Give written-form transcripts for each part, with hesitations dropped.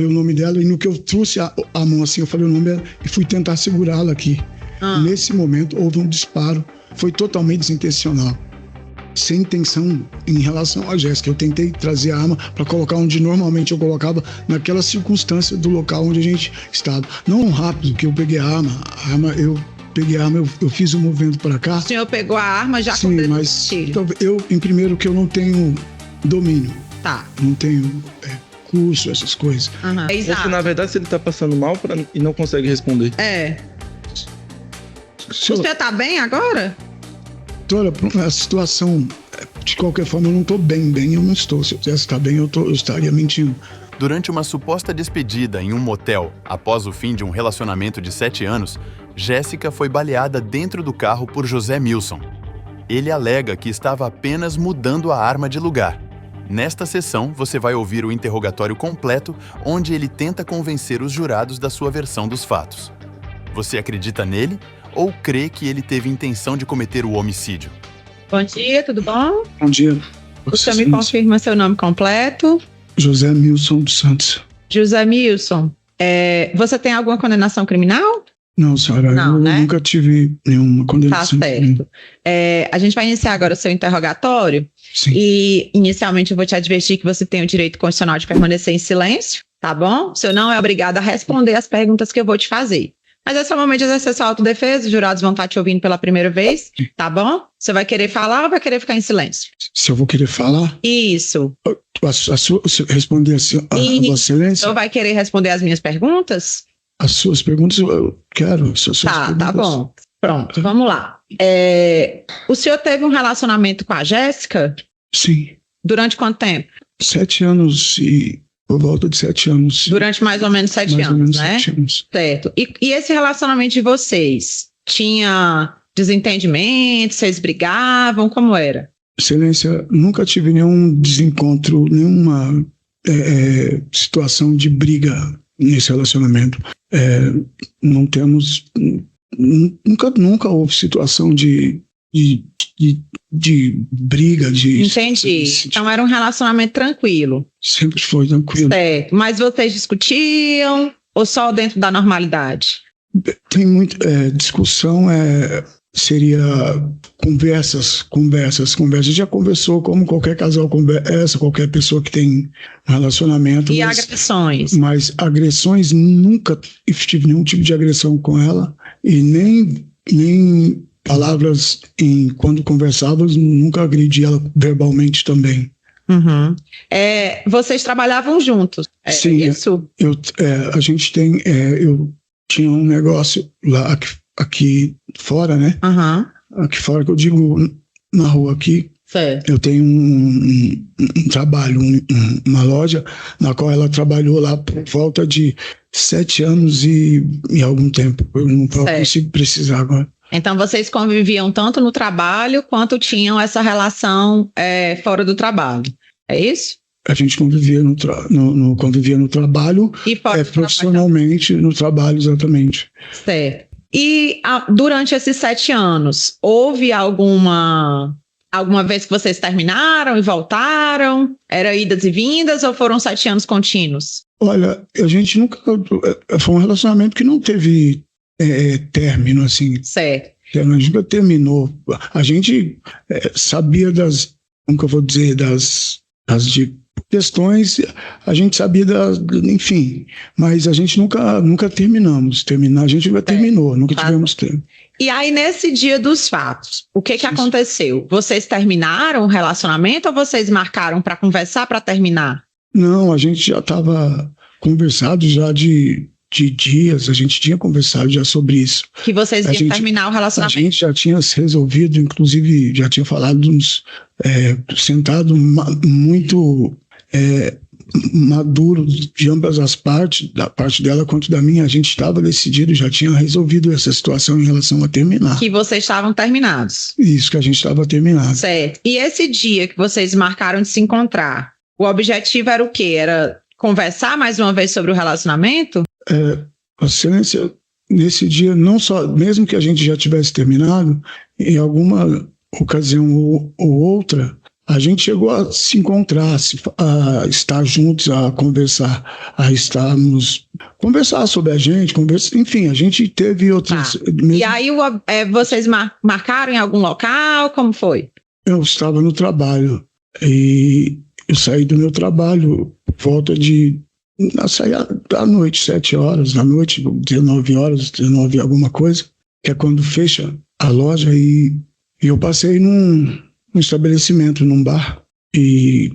o nome dela, e no que eu trouxe a mão assim, eu falei o nome dela e fui tentar segurá-la aqui. Nesse momento houve um disparo, foi totalmente desintencional, sem intenção em relação a Jéssica. Eu tentei trazer a arma para colocar onde normalmente eu colocava, naquela circunstância do local onde a gente estava. Não rápido que eu peguei a arma, eu fiz um movimento para cá. O senhor pegou a arma já com o tiro? Eu, em primeiro, que eu não tenho domínio. Tá. Não tenho curso, essas coisas. Porque, na verdade, se ele tá passando mal e não consegue responder. O senhor tá bem agora? Doutora, a situação, de qualquer forma, eu não tô bem, eu não estou. Se eu tivesse estar bem, eu estaria mentindo. Durante uma suposta despedida em um motel, após o fim de um relacionamento de 7 anos, Jéssica foi baleada dentro do carro por José Milson. Ele alega que estava apenas mudando a arma de lugar. Nesta sessão, você vai ouvir o interrogatório completo, onde ele tenta convencer os jurados da sua versão dos fatos. Você acredita nele ou crê que ele teve intenção de cometer o homicídio? Bom dia, tudo bom? Bom dia. O senhor me confirma seu nome completo? José Milson dos Santos. José Milson, você tem alguma condenação criminal? Não, senhora, eu nunca tive nenhuma condenação. Tá certo. A gente vai iniciar agora o seu interrogatório. Sim. E, inicialmente, eu vou te advertir que você tem o direito constitucional de permanecer em silêncio, tá bom? O senhor não é obrigado a responder as perguntas que eu vou te fazer. Mas esse é o momento de exercer sua autodefesa, os jurados vão estar te ouvindo pela primeira vez, tá bom? Você vai querer falar ou vai querer ficar em silêncio? Se eu vou querer falar? Isso. Responder assim, a Vossa Excelência? O senhor vai querer responder as minhas perguntas? As suas perguntas, eu quero. Tá bom. Pronto, vamos lá. O senhor teve um relacionamento com a Jéssica? Sim. Durante quanto tempo? 7 anos e... Por volta de 7 anos. Durante mais ou menos 7 anos, né? 7 anos. Certo. E esse relacionamento de vocês? Tinha desentendimento? Vocês brigavam? Como era? Excelência, nunca tive nenhum desencontro, nenhuma situação de briga nesse relacionamento. Não temos... Nunca houve situação de briga, Entendi. Então era um relacionamento tranquilo. Sempre foi tranquilo. Certo. Mas vocês discutiam ou só dentro da normalidade? Tem muita discussão, seria conversas. A gente já conversou como qualquer casal conversa, qualquer pessoa que tem um relacionamento. E agressões? Mas agressões, nunca tive nenhum tipo de agressão com ela e nem palavras quando conversávamos, nunca agredi ela verbalmente também. Uhum. Vocês trabalhavam juntos? Sim, isso? A gente tem... eu tinha um negócio lá aqui fora, né? Uhum. Aqui fora, que eu digo na rua aqui. Certo. Eu tenho um trabalho, uma loja, na qual ela trabalhou lá por volta de 7 anos e algum tempo. Eu não consigo precisar agora. Então, vocês conviviam tanto no trabalho quanto tinham essa relação fora do trabalho. É isso? A gente convivia convivia no trabalho e fora profissionalmente no trabalho, exatamente. Certo. E durante esses 7 anos, houve alguma vez que vocês terminaram e voltaram? Era idas e vindas ou foram 7 anos contínuos? Olha, a gente nunca... Foi um relacionamento que não teve... término, assim. Certo. A gente nunca terminou. A gente sabia como que eu vou dizer, das questões, a gente sabia enfim, mas a gente nunca terminamos. A gente nunca terminou, nunca tivemos tempo. E aí, nesse dia dos fatos, o que aconteceu? Vocês terminaram o relacionamento ou vocês marcaram para conversar para terminar? Não, a gente já estava conversado já de dias, a gente tinha conversado já sobre isso. Que vocês iam terminar o relacionamento. A gente já tinha resolvido, inclusive já tinha falado sentado muito maduro de ambas as partes, da parte dela quanto da minha, a gente estava decidido, já tinha resolvido essa situação em relação a terminar. Que vocês estavam terminados. Isso, que a gente estava terminado. Certo. E esse dia que vocês marcaram de se encontrar, o objetivo era o quê? Era conversar mais uma vez sobre o relacionamento? Excelência, nesse dia, não só, mesmo que a gente já tivesse terminado, em alguma ocasião ou outra, A gente chegou a se encontrar, a estar juntos, a conversar, conversar sobre a gente, enfim, a gente teve outros... E aí vocês marcaram em algum local? Como foi? Eu estava no trabalho e eu saí do meu trabalho por volta de... Eu saí da noite, 7 horas da noite, 19 horas, 19 alguma coisa, que é quando fecha a loja, e eu passei num estabelecimento, num bar, e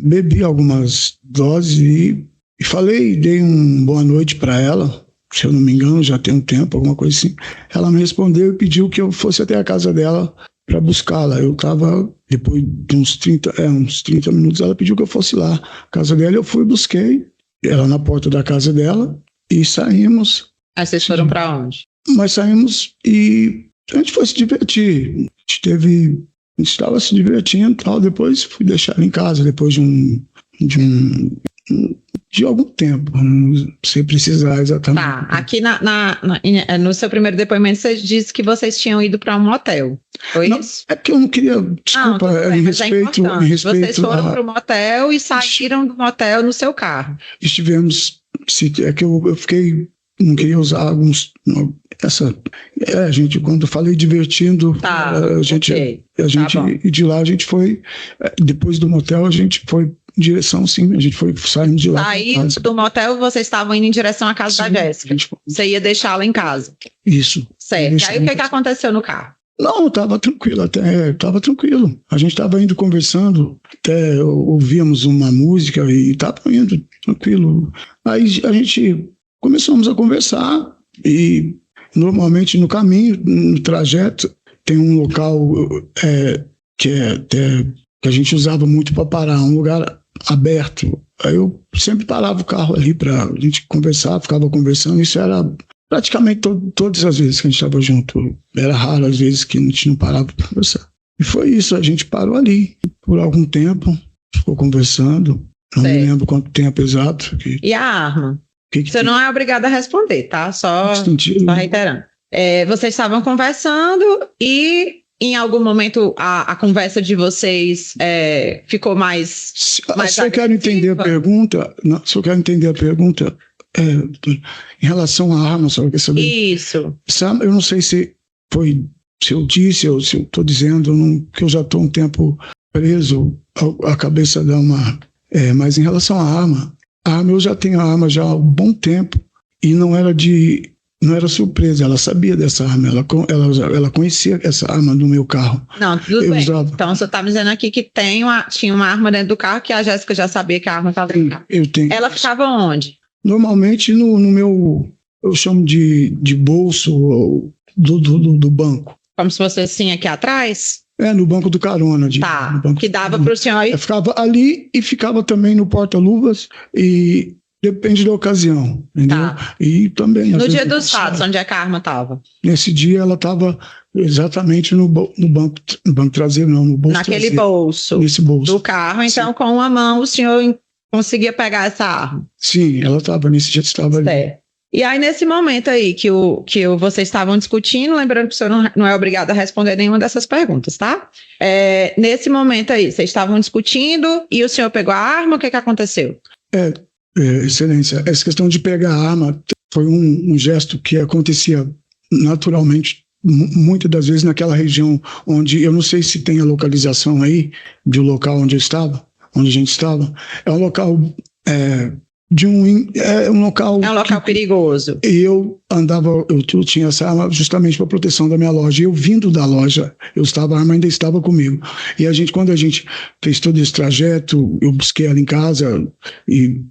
bebi algumas doses e dei uma boa noite para ela, se eu não me engano, já tem um tempo, alguma coisa assim. Ela me respondeu e pediu que eu fosse até a casa dela para buscá-la. Eu estava, depois de uns 30 minutos, ela pediu que eu fosse lá à casa dela, eu fui, busquei ela na porta da casa dela e saímos. Aí vocês foram para onde? Mas saímos e a gente foi se divertir. A gente estava se divertindo e tal. Depois fui deixar ela em casa, depois de algum tempo, não sei precisar exatamente. Tá, aqui no seu primeiro depoimento você disse que vocês tinham ido para um motel, foi isso? É porque eu não queria, desculpa, em respeito... Vocês foram para o motel e saíram do motel no seu carro. Estivemos, é que eu fiquei, não queria usar alguns... a gente, quando eu falei divertindo, e de lá a gente foi, depois do motel a gente foi em direção, sim, saímos de lá. Saindo do motel, vocês estavam indo em direção à casa da Jéssica. Você ia deixá-la em casa. Isso. Certo. E aí o que aconteceu no carro? Não, estava tranquilo. A gente estava indo conversando, até ouvíamos uma música e estava indo tranquilo. Aí a gente começamos a conversar e normalmente no caminho, no trajeto, tem um local que a gente usava muito para parar, um lugar aberto. Aí eu sempre parava o carro ali para a gente conversar, ficava conversando. Isso era praticamente todas as vezes que a gente estava junto. Era raro as vezes que a gente não parava para conversar. E foi isso, a gente parou ali por algum tempo, ficou conversando. Não me lembro quanto tempo exato. E a arma? Você não é obrigado a responder, tá? Só reiterando. Vocês estavam conversando e em algum momento a conversa de vocês ficou mais... Se eu quero entender a pergunta, em relação à arma, só quer saber? Isso. Eu não sei se eu disse ou se eu estou dizendo que eu já estou um tempo preso, a cabeça dá uma... mas em relação à arma, eu já tenho a arma já há um bom tempo e não era surpresa, ela sabia dessa arma, ela conhecia essa arma no meu carro. Não, tudo bem. Usava. Então você está me dizendo aqui que tinha uma arma dentro do carro, que a Jéssica já sabia que a arma estava dentro do carro. Eu tenho. Ela ficava onde? Normalmente no meu, eu chamo de bolso do banco. Como se fosse assim aqui atrás? No banco do carona. Que dava para o senhor ir? Ficava ali e ficava também no porta-luvas e... Depende da ocasião, entendeu? Tá. E também... No dia dos fatos, onde é que a arma estava? Nesse dia ela estava exatamente no banco traseiro, não, no bolso naquele traseiro. Bolso? Nesse bolso. Do carro, então sim. Com uma mão o senhor conseguia pegar essa arma? Sim, ela estava, nesse dia estava ali. E aí nesse momento aí que vocês estavam discutindo, lembrando que o senhor não é obrigado a responder nenhuma dessas perguntas, tá? Nesse momento aí, vocês estavam discutindo e o senhor pegou a arma, o que aconteceu? Excelência, essa questão de pegar a arma foi um gesto que acontecia naturalmente, muitas das vezes naquela região onde, eu não sei se tem a localização aí, do local onde a gente estava, é um local um local perigoso. E eu tinha essa arma justamente para proteção da minha loja. E eu vindo da loja, a arma ainda estava comigo. E quando a gente fez todo esse trajeto, eu busquei ela em casa e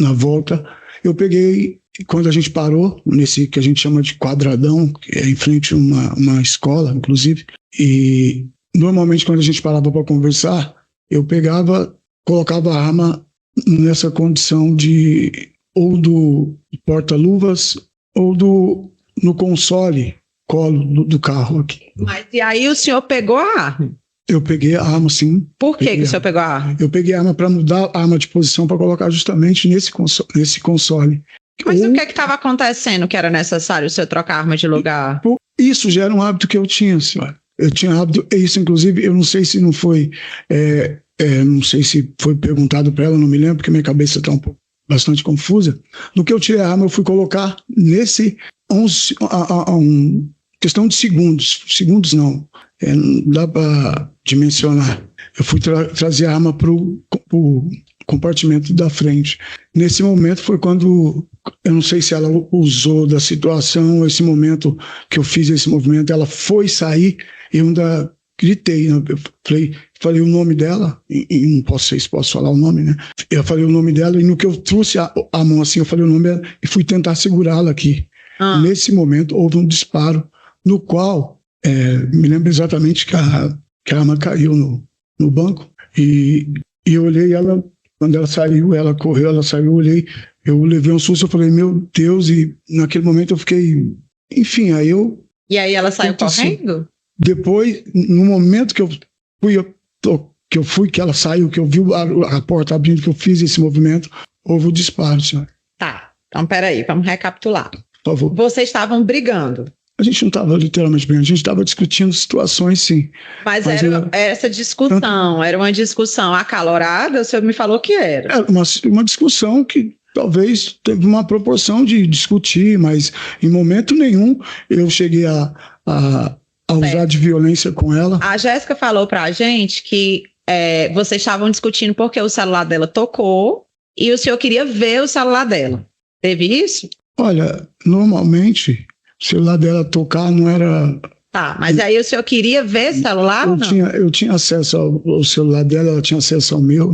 na volta, eu peguei, quando a gente parou, nesse que a gente chama de quadradão, que é em frente a uma escola, inclusive, e normalmente quando a gente parava para conversar, eu colocava a arma nessa condição ou do porta-luvas ou no colo do carro aqui. Mas e aí o senhor pegou a arma? Eu peguei a arma, sim. Por que o senhor pegou a arma? Eu peguei a arma para mudar a arma de posição para colocar justamente nesse console. Mas o que estava acontecendo que era necessário o senhor trocar a arma de lugar? Isso já era um hábito que eu tinha, senhora. Eu tinha hábito, isso inclusive, eu não sei se não foi, não sei se foi perguntado para ela, não me lembro, porque minha cabeça está bastante confusa. No que eu tirei a arma, eu fui colocar nesse, questão de segundos não, não dá para dimensionar. Eu fui trazer a arma para o compartimento da frente. Nesse momento foi quando, eu não sei se ela usou da situação, esse momento que eu fiz esse movimento, ela foi sair, eu ainda gritei, né? Eu falei o nome dela, e não sei se posso falar o nome, né? Eu falei o nome dela, e no que eu trouxe a mão assim, eu falei o nome dela, e fui tentar segurá-la aqui. Nesse momento houve um disparo, no qual, me lembro exatamente que a arma caiu no banco, e eu olhei ela, quando ela saiu, ela correu, ela saiu, eu levei um susto, eu falei, meu Deus, e naquele momento eu fiquei, enfim, aí eu... E aí ela saiu correndo? Depois, no momento que que ela saiu, que eu vi a porta abrindo, que eu fiz esse movimento, houve o disparo, senhora. Tá, então peraí, vamos recapitular. Por favor. Vocês estavam brigando? A gente não estava literalmente brigando, a gente estava discutindo situações, sim. Mas era essa discussão, era uma discussão acalorada? O senhor me falou que era. Era uma discussão que talvez teve uma proporção de discutir, mas em momento nenhum eu cheguei a usar de violência com ela. A Jéssica falou pra gente que vocês estavam discutindo porque o celular dela tocou e o senhor queria ver o celular dela. Teve isso? Olha, normalmente o celular dela tocar não era... Tá, mas aí o senhor queria ver o celular ou não? Eu tinha acesso ao celular dela, ela tinha acesso ao meu.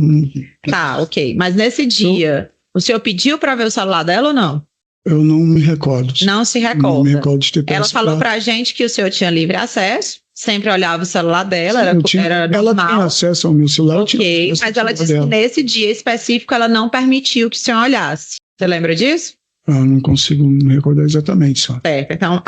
Tá, ok. Mas nesse dia, o senhor pediu para ver o celular dela ou não? Eu não me recordo. Não se recorda? Não me recordo de ter Ela falou pra gente que o senhor tinha livre acesso, sempre olhava o celular dela, era normal. Ela tinha acesso ao meu celular. Ok, mas ela disse que nesse dia específico ela não permitiu que o senhor olhasse. Você lembra disso? Eu não consigo me recordar exatamente, só. Certo, então...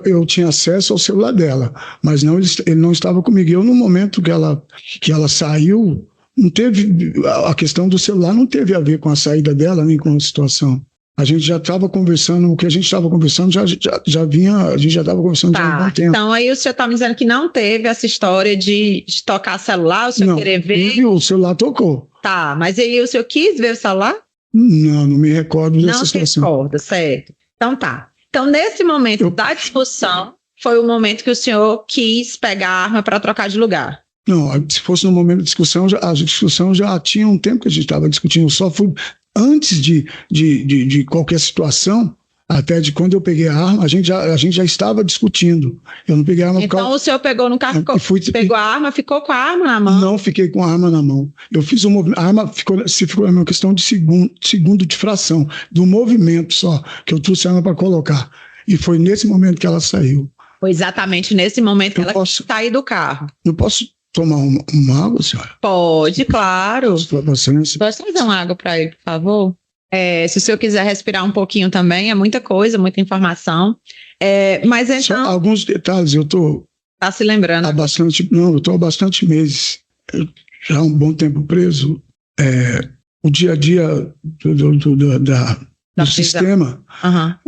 Eu tinha acesso ao celular dela, mas não, ele não estava comigo. Eu, no momento que ela saiu, não teve... A questão do celular não teve a ver com a saída dela, nem com a situação. A gente já estava conversando, o que a gente estava conversando a gente já estava conversando já há algum tempo. Então aí o senhor está me dizendo que não teve essa história de tocar celular, o senhor querer ver? Não, o celular tocou. Tá, mas aí o senhor quis ver o celular? Não me recordo dessa situação. Não se recorda, certo. Então tá. Então nesse momento da discussão, foi o momento que o senhor quis pegar a arma para trocar de lugar. Não, se fosse no momento da discussão, a discussão já tinha um tempo que a gente estava discutindo. Eu só fui... Antes de qualquer situação, até de quando eu peguei a arma, a gente já estava discutindo. Eu não peguei a arma. Então o senhor pegou no carro, pegou a arma, ficou com a arma na mão? Não fiquei com a arma na mão. Eu fiz um movimento. A arma ficou uma questão de segundo de fração, do movimento só, que eu trouxe a arma para colocar. E foi nesse momento que ela saiu. Foi exatamente nesse momento que ela saiu do carro. Não posso tomar uma água, senhora? Pode, claro. Pode trazer uma água para ele, por favor? Se o senhor quiser respirar um pouquinho também, é muita coisa, muita informação. Mas então... Só alguns detalhes, eu estou... Está se lembrando? Eu estou há bastante meses, já há um bom tempo preso. O dia a dia do sistema,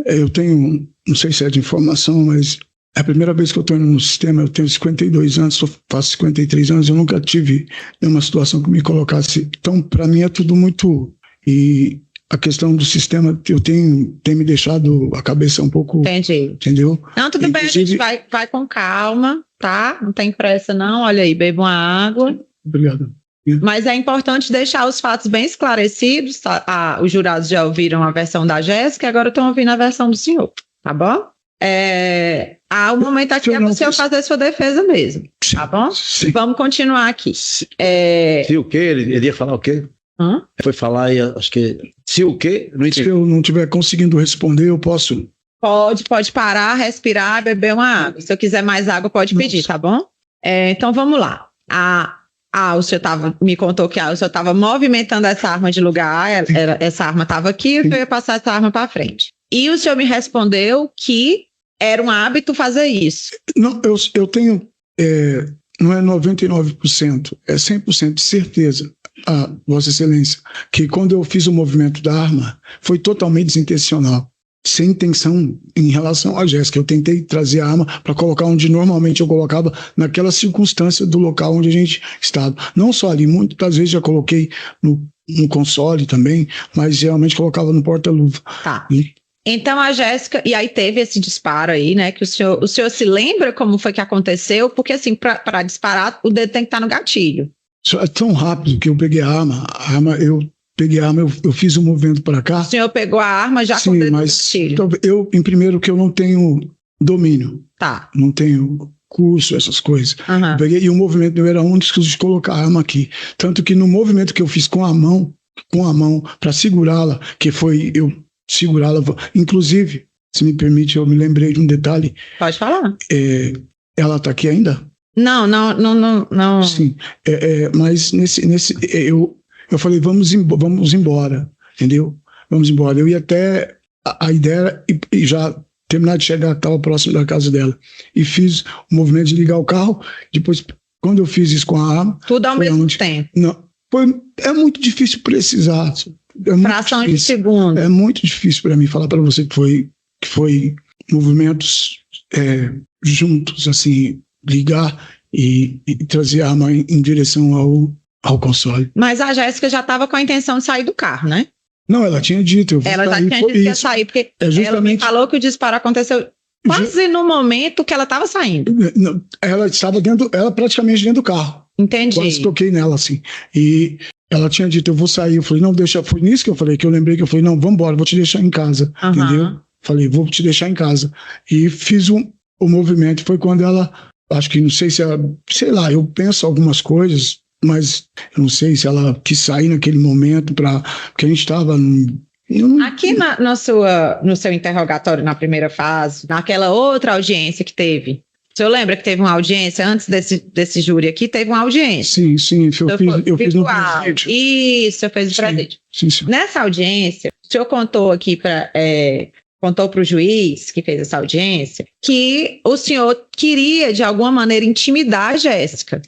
eu tenho, não sei se é de informação, mas... É a primeira vez que eu estou no sistema, eu tenho 52 anos, faço 53 anos, eu nunca tive nenhuma situação que me colocasse. Então, para mim é tudo muito... E a questão do sistema tem me deixado a cabeça um pouco... Entendi. Entendeu? Não, tudo bem, a gente vai com calma, tá? Não tem pressa não, olha aí, beba uma água. Obrigado. Mas é importante deixar os fatos bem esclarecidos, tá? Os jurados já ouviram a versão da Jéssica, agora estão ouvindo a versão do senhor, tá bom? O momento aqui é você fazer sua defesa mesmo, tá bom? Sim. Vamos continuar aqui. Se o quê? Ele ia falar o quê? Foi falar, acho que... Se o quê? Se eu não estiver conseguindo responder, eu posso... Pode parar, respirar, beber uma água. Se eu quiser mais água, pode pedir, tá bom? Então, vamos lá. O senhor me contou que o senhor estava movimentando essa arma de lugar, essa arma estava aqui, eu ia passar essa arma para frente. E o senhor me respondeu que era um hábito fazer isso. Não, eu tenho, não é 99%, é 100% de certeza, Vossa Excelência, que quando eu fiz o movimento da arma, foi totalmente desintencional. sem intenção em relação a Jéssica. Eu tentei trazer a arma para colocar onde normalmente eu colocava, naquela circunstância do local onde a gente estava. Não só ali, muitas vezes já coloquei no console também, mas geralmente colocava no porta-luva. Tá. Então a Jéssica, e aí teve esse disparo aí, né, que o senhor se lembra como foi que aconteceu? Porque assim, para disparar, o dedo tem que estar no gatilho. É tão rápido que eu peguei a arma, eu fiz um movimento para cá. O senhor pegou a arma já com o dedo no gatilho? Então, em primeiro que eu não tenho domínio. Tá. Não tenho curso, essas coisas. Uhum. Eu peguei, e o movimento meu era único de colocar a arma aqui. Tanto que no movimento que eu fiz com a mão para segurá-la, que foi eu segurá-la, inclusive, se me permite, eu me lembrei de um detalhe. Pode falar. Ela está aqui ainda? Não. Sim. Mas eu falei, vamos embora, entendeu? Vamos embora. Eu ia até, a ideia era e já terminar de chegar, estava próximo da casa dela. E fiz o movimento de ligar o carro. Depois, quando eu fiz isso com a arma... Tudo ao mesmo tempo? Não. É muito difícil precisar. Fração de segundo. É muito difícil para mim falar para você que foi movimentos juntos, assim, ligar e trazer a arma em direção ao console. Mas a Jéssica já estava com a intenção de sair do carro, né? Não, ela tinha dito. Ela já tinha dito que ia sair, porque ela me falou que o disparo aconteceu quase no momento que ela estava saindo. Ela estava ela praticamente dentro do carro. Entendi. Quase toquei nela, assim. E ela tinha dito, eu vou sair. Eu falei, não, deixa. Foi nisso que eu falei, que eu lembrei que eu falei, não, vamos embora, vou te deixar em casa. Uhum. Entendeu? Falei, vou te deixar em casa. E fiz o movimento. Foi quando ela, acho que não sei se ela, sei lá, eu penso algumas coisas, mas eu não sei se ela quis sair naquele momento, porque a gente estava aqui no seu interrogatório na primeira fase, naquela outra audiência que teve, o senhor lembra que teve uma audiência antes desse júri aqui? Teve uma audiência. Sim, eu fiz no presídio. Isso, eu fiz no presídio. Sim. Nessa audiência, o senhor contou aqui contou para o juiz que fez essa audiência que o senhor queria, de alguma maneira, intimidar a Jéssica.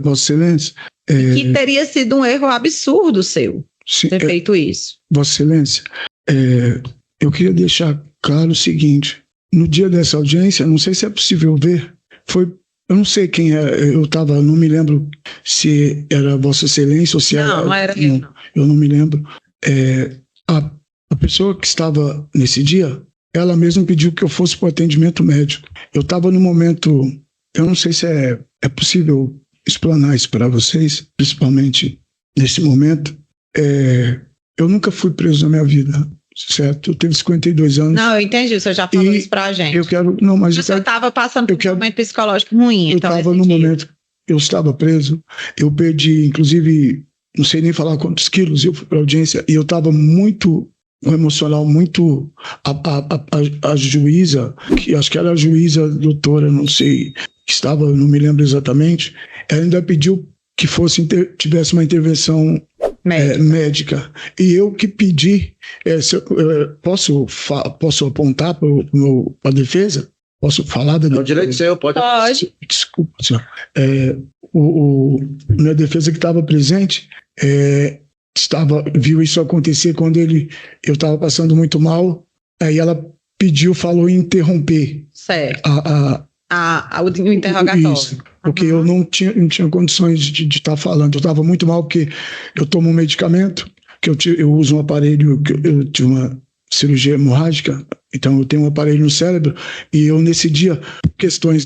Vossa Excelência... que teria sido um erro absurdo seu ter feito isso. Vossa Excelência, eu queria deixar claro o seguinte, no dia dessa audiência, não sei se é possível ver, eu não sei quem é, não me lembro se era Vossa Excelência ou se era... Não era eu, não. Eu não me lembro. A pessoa que estava nesse dia, ela mesma pediu que eu fosse para o atendimento médico. Eu estava no momento, eu não sei se é possível explanar isso para vocês, principalmente nesse momento. Eu nunca fui preso na minha vida, certo? Eu tenho 52 anos. Não, eu entendi, o senhor já falou isso pra gente. Eu quero, não, mas o senhor estava passando por um momento psicológico ruim. Eu estava no momento, eu estava preso, eu perdi, inclusive, não sei nem falar quantos quilos, eu fui para audiência e eu estava muito emocional, muito... A juíza, que acho que era a juíza doutora, não sei, que estava, não me lembro exatamente, ela ainda pediu que tivesse uma intervenção médica. E eu que pedi, posso apontar para a defesa? Posso falar da defesa? É o direito seu, pode. Desculpa, senhor. Minha defesa que estava presente viu isso acontecer quando eu estava passando muito mal, aí ela falou em interromper certo. O interrogatório. Isso, porque eu não tinha condições de estar falando. Eu estava muito mal porque eu tomo um medicamento, que eu uso um aparelho, eu tive uma cirurgia hemorrágica, então eu tenho um aparelho no cérebro, e eu nesse dia, questões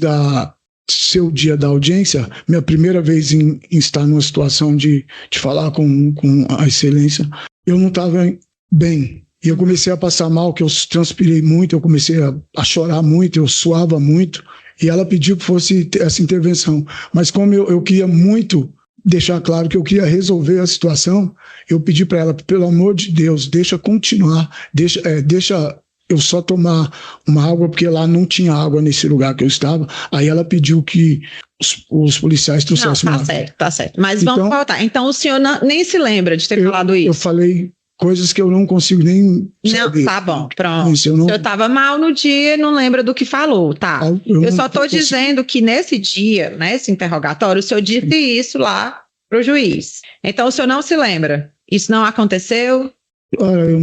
seu dia da audiência, minha primeira vez em estar numa situação de falar com a excelência, eu não estava bem. E eu comecei a passar mal, que eu transpirei muito, eu comecei a chorar muito, eu suava muito, e ela pediu que fosse essa intervenção. Mas como eu queria muito deixar claro que eu queria resolver a situação, eu pedi para ela, pelo amor de Deus, deixa continuar, deixa eu só tomar uma água, porque lá não tinha água nesse lugar que eu estava. Aí ela pediu que os policiais trouxessem uma água. Tá certo. Mas vamos voltar. Então o senhor nem se lembra de ter falado isso? Eu falei coisas que eu não consigo nem saber. Tá bom, pronto. O senhor estava mal no dia e não lembra do que falou, tá? Eu só estou dizendo que nesse dia, nesse interrogatório, o senhor disse isso lá pro juiz. Então o senhor não se lembra? Isso não aconteceu? Olha, eu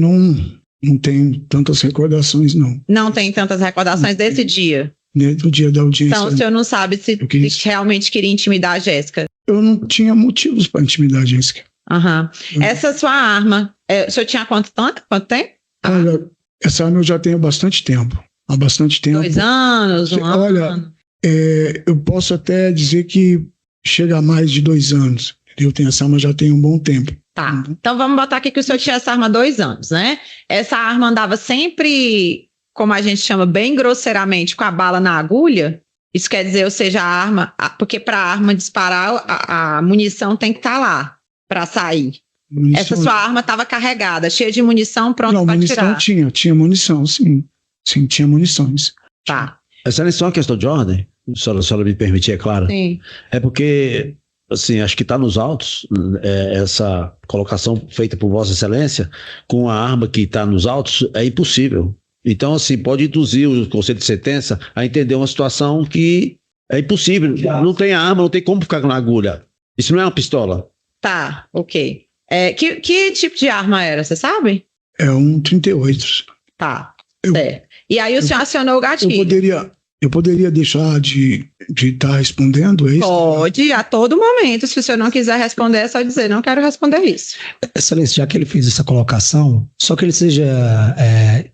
Não tenho tantas recordações, não. Não tem tantas recordações desse dia? No dia da audiência. Então, o senhor não sabe se realmente queria intimidar a Jéssica? Eu não tinha motivos para intimidar a Jéssica. Aham. Essa sua arma, o senhor tinha quanto tempo? Olha, essa arma eu já tenho há bastante tempo. Há bastante tempo. 2 anos, um ano? Olha, eu posso até dizer que chega a mais de 2 anos. Eu tenho essa arma já tem um bom tempo. Tá, então vamos botar aqui que o senhor tinha essa arma há 2 anos, né? Essa arma andava sempre, como a gente chama bem grosseiramente, com a bala na agulha? Isso quer dizer, ou seja, a arma... Porque para a arma disparar, a munição tem que estar lá para sair. Munição... Essa sua arma estava carregada, cheia de munição, pronta para tirar. Não, munição tinha munição, sim. Sim, tinha munições. Tá. Essa não é só uma questão de ordem? Se a senhora me permitir, é claro. Sim. É porque... assim, acho que está nos autos, essa colocação feita por Vossa Excelência, com a arma que está nos autos, é impossível. Então, assim, pode induzir o Conselho de Sentença a entender uma situação que é impossível. Não tem arma, não tem como ficar na agulha. Isso não é uma pistola. Tá, ok. Que tipo de arma era, você sabe? É um 38. Tá, certo. E aí o senhor acionou o gatilho. Eu poderia deixar de estar respondendo isso? Pode, a todo momento. Se o senhor não quiser responder, é só dizer, não quero responder isso. Excelência, já que ele fez essa colocação, só que ele seja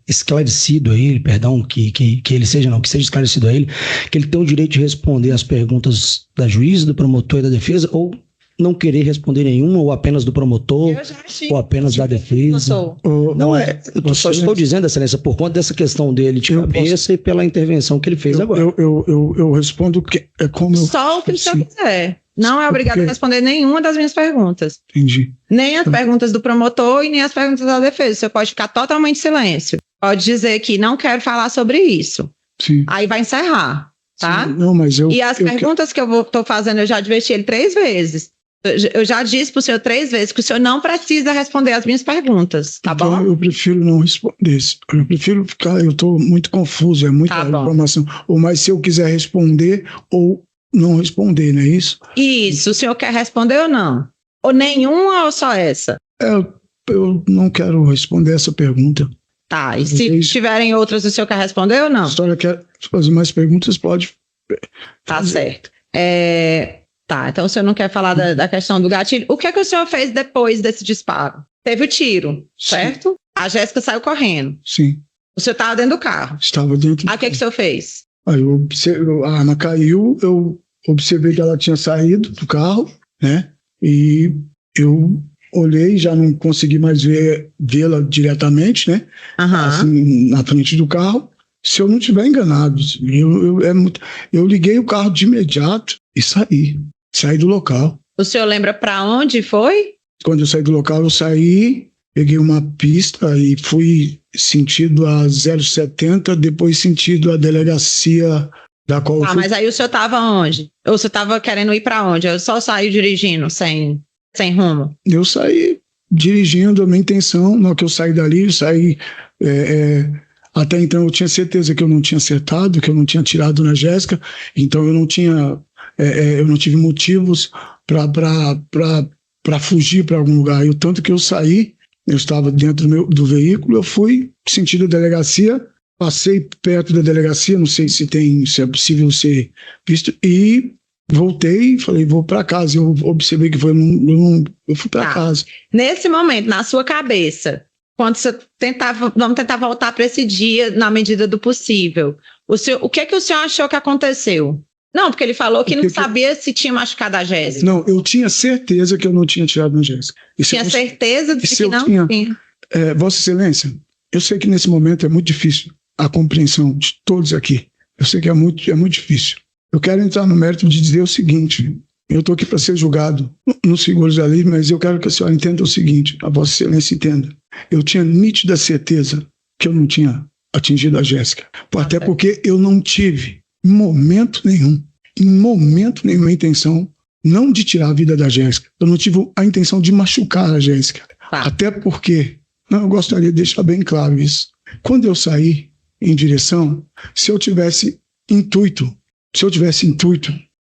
esclarecido a ele, perdão, que ele seja, não, que seja esclarecido a ele, que ele tem o direito de responder as perguntas da juíza, do promotor e da defesa, ou não querer responder nenhuma, ou apenas do promotor, ou apenas da defesa. Não, eu só estou dizendo, Excelência, por conta dessa questão dele de cabeça e pela intervenção que ele fez agora. Eu respondo que é como só o que o senhor quiser. Não é obrigado a responder nenhuma das minhas perguntas. Entendi. Nem as perguntas do promotor e nem as perguntas da defesa. Você pode ficar totalmente em silêncio. Pode dizer que não quero falar sobre isso. Sim. Aí vai encerrar, tá? Sim. Não, mas e as perguntas que eu estou fazendo, eu já adverti ele 3 vezes. Eu já disse para o senhor 3 vezes que o senhor não precisa responder as minhas perguntas, tá então, bom? Eu prefiro não responder. Eu prefiro ficar, eu estou muito confuso, é muita informação. Ou mais se eu quiser responder ou não responder, não é isso? Isso, o senhor quer responder ou não? Ou nenhuma ou só essa? Eu não quero responder essa pergunta. Tá, e se tiverem outras, o senhor quer responder ou não? A senhora quer fazer mais perguntas, pode. Tá certo. Tá, então o senhor não quer falar da questão do gatilho. O que é que o senhor fez depois desse disparo? Teve o tiro, certo? Sim. A Jéssica saiu correndo. Sim. O senhor estava dentro do carro? Estava dentro do carro. Aí o que o senhor fez? Aí a arma caiu, eu observei que ela tinha saído do carro, né? E eu olhei, já não consegui mais vê-la diretamente, né? Assim, na frente do carro. Se eu não estiver enganado, eu liguei o carro de imediato e saí do local. O senhor lembra para onde foi? Quando eu saí do local, eu saí, peguei uma pista e fui sentido a 070, depois sentido a delegacia da qual eu fui. Mas aí o senhor estava onde? Ou o senhor estava querendo ir para onde? Eu só saí dirigindo, sem rumo? Eu saí dirigindo, a minha intenção, na hora que eu saí dali, eu saí... até então eu tinha certeza que eu não tinha acertado, que eu não tinha atirado na Jéssica, então eu não tive motivos para fugir para algum lugar. E o tanto que eu saí, eu estava dentro do veículo, eu fui sentido a delegacia, passei perto da delegacia, não sei se é possível ser visto, e voltei e falei, vou para casa. Eu observei que eu fui para casa. Nesse momento, na sua cabeça, quando você vamos tentar voltar para esse dia na medida do possível, o que é que o senhor achou que aconteceu? Não, porque ele falou que não sabia se tinha machucado a Jéssica. Não, eu tinha certeza que eu não tinha tirado na Jéssica. Tinha certeza de que não tinha? Vossa Excelência, eu sei que nesse momento é muito difícil a compreensão de todos aqui. Eu sei que é muito difícil. Eu quero entrar no mérito de dizer o seguinte: eu estou aqui para ser julgado nos rigores da lei, mas eu quero que a senhora entenda o seguinte, a Vossa Excelência entenda. Eu tinha nítida certeza que eu não tinha atingido a Jéssica. Até porque eu não tive, em momento nenhum, a intenção não de tirar a vida da Jéssica. Eu não tive a intenção de machucar a Jéssica. Até porque, eu gostaria de deixar bem claro isso. Quando eu saí em direção, se eu tivesse intuito,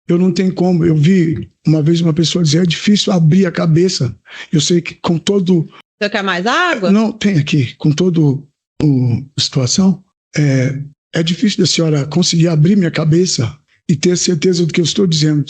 eu não tenho como. Eu vi uma vez uma pessoa dizer, é difícil abrir a cabeça. Eu sei que com todo... Você quer mais água? Não, tem aqui. Com todo a situação, é difícil da senhora conseguir abrir minha cabeça e ter certeza do que eu estou dizendo,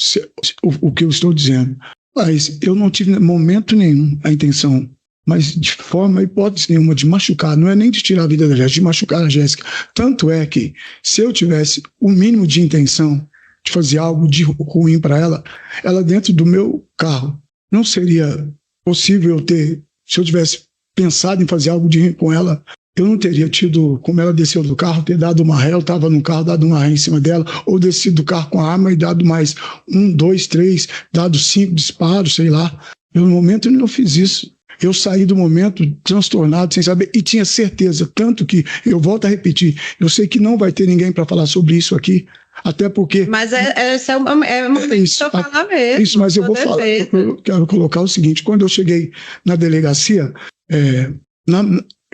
o que eu estou dizendo. Mas eu não tive momento nenhum a intenção, mas de forma, hipótese nenhuma, de machucar, não é nem de tirar a vida da Jéssica, de machucar a Jéssica. Tanto é que, se eu tivesse o mínimo de intenção de fazer algo de ruim para ela dentro do meu carro, não seria possível se eu tivesse pensado em fazer algo de ruim com ela, eu não teria tido, como ela desceu do carro, ter dado uma ré, eu estava no carro, dado uma ré em cima dela, ou descido do carro com a arma e dado mais 1, 2, 3, dado 5 disparos, sei lá. No momento eu não fiz isso. Eu saí do momento transtornado, sem saber, e tinha certeza, tanto que, eu volto a repetir, eu sei que não vai ter ninguém para falar sobre isso aqui, até porque... Mas esse é o momento isso, de eu falar mesmo. Isso, mas eu vou falar, eu quero colocar o seguinte, quando eu cheguei na delegacia,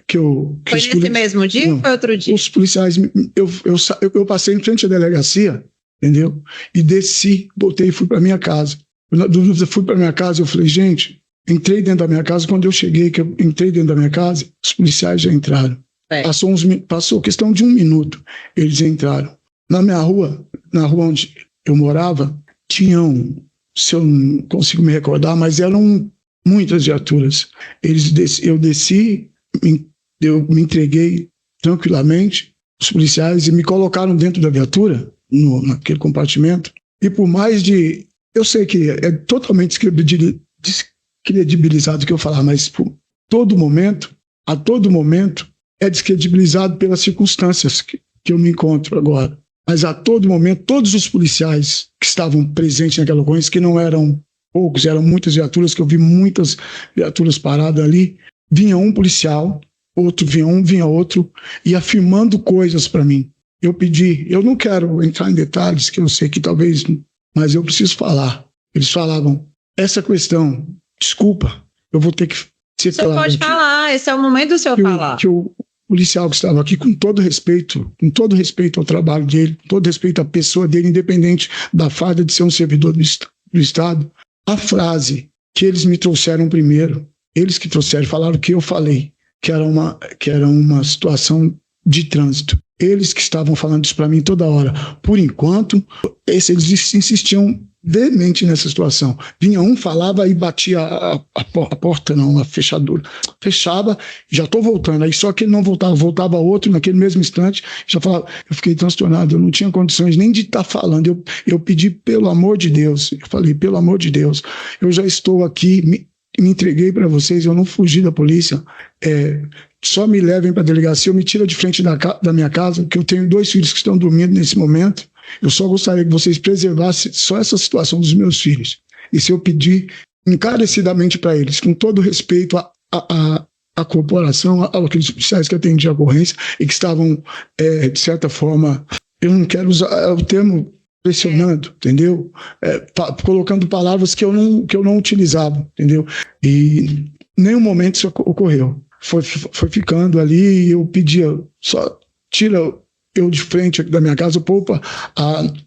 foi nesse mesmo dia ou foi outro dia? Os policiais, eu passei em frente à delegacia, entendeu? E desci, voltei e fui para minha casa. Fui para minha casa, eu falei, gente, entrei dentro da minha casa. Quando eu cheguei, que eu entrei dentro da minha casa, os policiais já entraram. Passou questão de 1 minuto, eles entraram. Na minha rua, na rua onde eu morava, tinham, se eu não consigo me recordar, mas eram muitas viaturas. Eu desci, eu me entreguei tranquilamente, os policiais, e me colocaram dentro da viatura, naquele compartimento, e por mais de... Eu sei que é totalmente descredibilizado o que eu falar, mas a todo momento, é descredibilizado pelas circunstâncias que eu me encontro agora. Mas a todo momento, todos os policiais que estavam presentes naquela ocorrência, que não eram poucos, eram muitas viaturas, que eu vi muitas viaturas paradas ali, vinha um policial, vinha outro, e afirmando coisas para mim. Eu pedi, eu não quero entrar em detalhes, que eu sei que talvez, mas eu preciso falar. Eles falavam, essa questão, desculpa, eu vou ter que ser claro. Você pode falar, esse é o momento do senhor falar. Que o policial que estava aqui, com todo respeito ao trabalho dele, com todo respeito à pessoa dele, independente da farda de ser um servidor do Estado, a frase que eles me trouxeram primeiro, eles que trouxeram, falaram o que eu falei, que era uma situação de trânsito. Eles que estavam falando isso para mim toda hora. Por enquanto, eles insistiam veemente nessa situação. Vinha um, falava e batia a porta, não, a fechadura. Fechava, já estou voltando. Aí só que ele não voltava outro naquele mesmo instante, já falava. Eu fiquei transtornado, eu não tinha condições nem de estar falando. Eu pedi, pelo amor de Deus, eu falei, pelo amor de Deus, eu já estou aqui, me entreguei para vocês, eu não fugi da polícia, só me levem para a delegacia, me tira de frente da minha casa, que eu tenho 2 filhos que estão dormindo nesse momento, eu só gostaria que vocês preservassem só essa situação dos meus filhos. Isso eu pedi encarecidamente para eles, com todo respeito à corporação, aqueles policiais que atendiam a ocorrência e que estavam, de certa forma, eu não quero usar o termo pressionando, entendeu? Colocando palavras que eu não utilizava, entendeu? E em nenhum momento isso ocorreu. Foi ficando ali e eu pedia, só tira eu de frente da minha casa, poupa,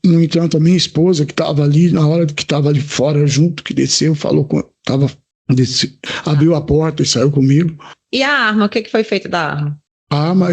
no entanto, a minha esposa que estava ali, na hora que estava ali fora junto, que desceu, abriu a porta e saiu comigo. E a arma, o que foi feito da arma? A arma,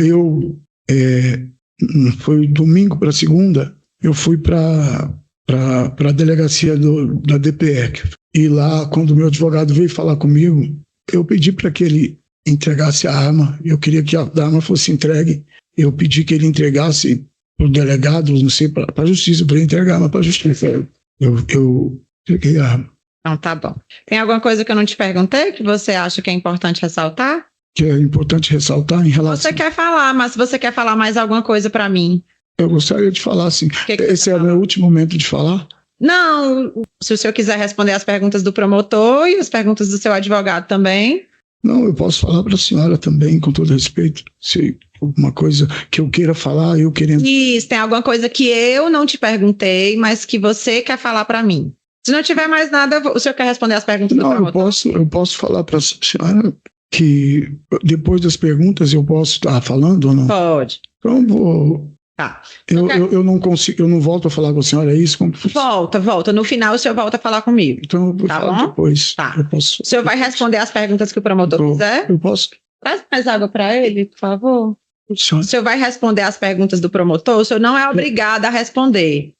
foi domingo para segunda, eu fui para a delegacia da DPE. E lá, quando o meu advogado veio falar comigo, eu pedi para que ele entregasse a arma. Eu queria que a arma fosse entregue. Eu pedi que ele entregasse para o delegado, não sei, para a justiça, para ele entregar a arma para a justiça. Eu entreguei a arma. Então, tá bom. Tem alguma coisa que eu não te perguntei que você acha que é importante ressaltar? Que é importante ressaltar em relação... Você quer falar, mas se você quer falar mais alguma coisa para mim... Eu gostaria de falar, assim. Esse é o meu último momento de falar? Não, se o senhor quiser responder as perguntas do promotor e as perguntas do seu advogado também. Não, eu posso falar para a senhora também, com todo respeito. Se alguma coisa que eu queira falar, eu querendo... Isso, tem alguma coisa que eu não te perguntei, mas que você quer falar para mim. Se não tiver mais nada, o senhor quer responder as perguntas do promotor? Eu posso falar para a senhora que depois das perguntas eu posso estar falando ou não? Pode. Então vou... Tá. Eu não consigo, eu não volto a falar com a senhora, é isso? Volta. No final o senhor volta a falar comigo. Então eu vou falar depois. Tá. O senhor vai responder as perguntas que o promotor quiser? Eu posso. Traz mais água para ele, por favor. O senhor vai responder as perguntas do promotor? O senhor não é obrigado a responder.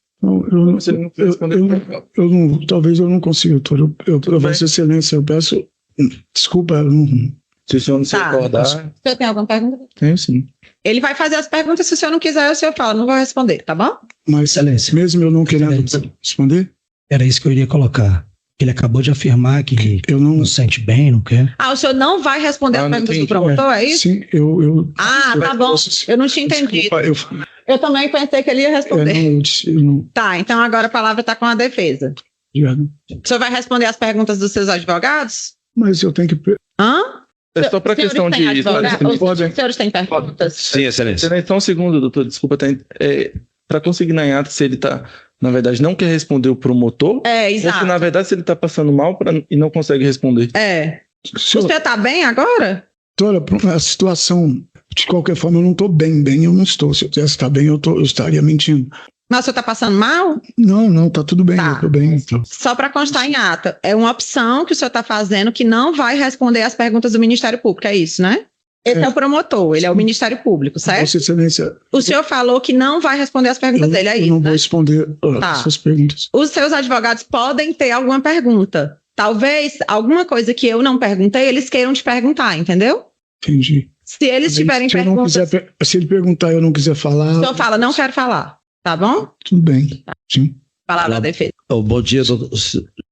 Talvez eu não consiga, doutor. Vossa Excelência, eu peço desculpa. Eu não... Se o senhor não se recordar... O senhor tem alguma pergunta? Tenho sim. Ele vai fazer as perguntas, se o senhor não quiser, o senhor fala, não vou responder, tá bom? Mas, Excelência. mesmo eu não querendo responder... Era isso que eu iria colocar. Ele acabou de afirmar que eu não sente bem, não quer. O senhor não vai responder as perguntas do promotor, é isso? Sim, tá bom. Eu não tinha entendido. Desculpa, eu também pensei que ele ia responder. Eu não... Tá, então agora a palavra está com a defesa. Obrigado. O senhor vai responder as perguntas dos seus advogados? Mas eu tenho que... Hã? É só para questão de... Os senhores têm perguntas? Sim, Excelência. Então, um segundo, doutor, desculpa, para consignar em ata se ele está, na verdade, não quer responder o promotor, exato. ou se, na verdade, se ele está passando mal e não consegue responder. O senhor está bem agora? Doutora, a situação, de qualquer forma, eu não estou bem, eu não estou. Se eu tivesse estar bem, eu estaria mentindo. Mas o senhor está passando mal? Não, tá tudo bem, eu estou bem. Então. Só para constar em ata, é uma opção que o senhor está fazendo que não vai responder as perguntas do Ministério Público, é isso, né? Esse é o promotor, ele é o Ministério Público, certo? Vossa Excelência... O senhor falou que não vai responder as perguntas dele, é isso, eu não vou responder as suas perguntas. Os seus advogados podem ter alguma pergunta. Talvez alguma coisa que eu não perguntei, eles queiram te perguntar, entendeu? Entendi. Se eles tiverem perguntas... Se ele perguntar e eu não quiser falar... O senhor fala, não quero falar, tá bom? Tudo bem, sim. Palavra da defesa. Bom dia,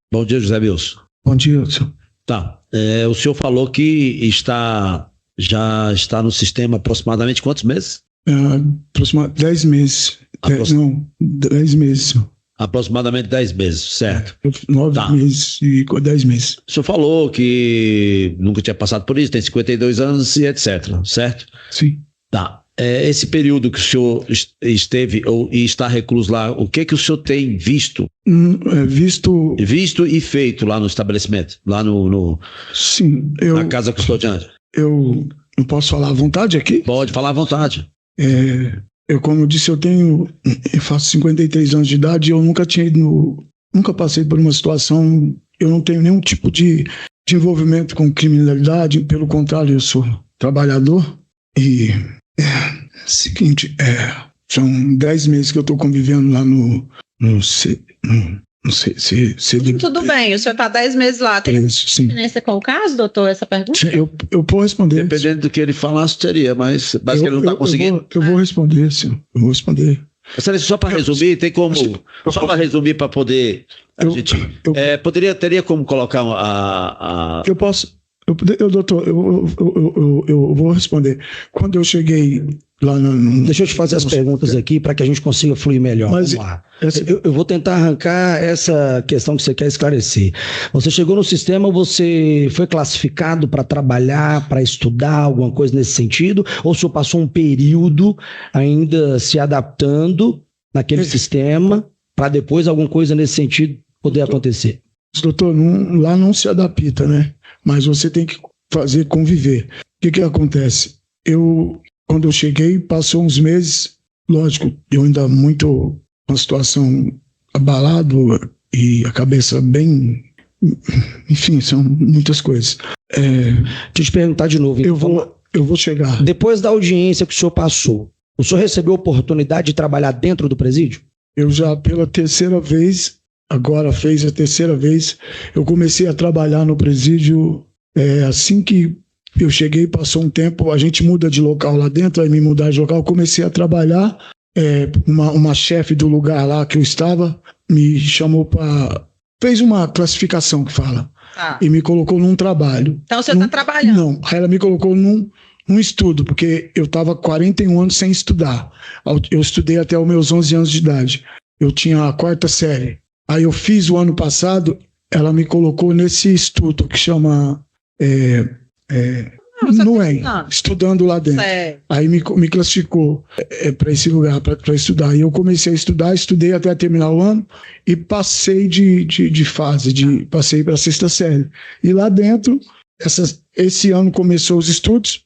bom dia, José Milson. Bom dia, senhor. Tá, o senhor falou que já está no sistema aproximadamente quantos meses? Aproximadamente 10 meses. 10 meses, senhor. Aproximadamente 10 meses, certo. 9 meses e 10 meses. O senhor falou que nunca tinha passado por isso, tem 52 anos e etc, certo? Sim. Tá. Esse período que o senhor esteve e está recluso lá, o que o senhor tem visto? Visto e feito lá no estabelecimento, lá Sim, na casa custodiante. Eu não posso falar à vontade aqui? Pode falar à vontade. Como eu disse, eu faço 53 anos de idade e eu nunca passei por uma situação, eu não tenho nenhum tipo de envolvimento com criminalidade, pelo contrário, eu sou trabalhador e seguinte, são 10 meses que eu estou convivendo lá não sei se tudo bem, o senhor está 10 meses lá. Tem experiência com o caso, doutor, essa pergunta? Eu vou responder. Dependendo do que ele falasse, teria, mas basicamente ele não está conseguindo. Eu vou responder, senhor. Eu vou responder. Só para resumir, tem como... Só para resumir, para poder... teria como colocar Eu posso... doutor, eu vou responder. Quando eu cheguei lá Deixa eu te fazer as perguntas aqui para que a gente consiga fluir melhor. Vamos lá. Eu vou tentar arrancar essa questão que você quer esclarecer. Você chegou no sistema, você foi classificado para trabalhar, para estudar, alguma coisa nesse sentido? Ou o senhor passou um período ainda se adaptando naquele sistema para depois alguma coisa nesse sentido poder acontecer? Doutor, lá não se adapta, né? Mas você tem que conviver. O que acontece? Quando eu cheguei, passou uns meses, lógico, eu ainda muito com a situação abalado e a cabeça bem... Enfim, são muitas coisas. Deixa eu te perguntar de novo. Então, eu vou chegar. Depois da audiência que o senhor passou, o senhor recebeu a oportunidade de trabalhar dentro do presídio? Eu já, pela terceira vez... Agora fez a terceira vez, eu comecei a trabalhar no presídio, assim que eu cheguei, passou um tempo, a gente muda de local lá dentro, aí me mudar de local, comecei a trabalhar, uma chefe do lugar lá que eu estava, me chamou fez uma classificação que fala, e me colocou num trabalho. Então você está trabalhando? Não, ela me colocou num estudo, porque eu estava 41 anos sem estudar, eu estudei até os meus 11 anos de idade, eu tinha a 4ª série. Aí eu fiz o ano passado, ela me colocou nesse estudo que chama estudando lá dentro. Certo. Aí me classificou para esse lugar, para estudar. E eu comecei a estudar, estudei até terminar o ano e passei de fase, passei para a 6ª série. E lá dentro, esse ano começou os estudos,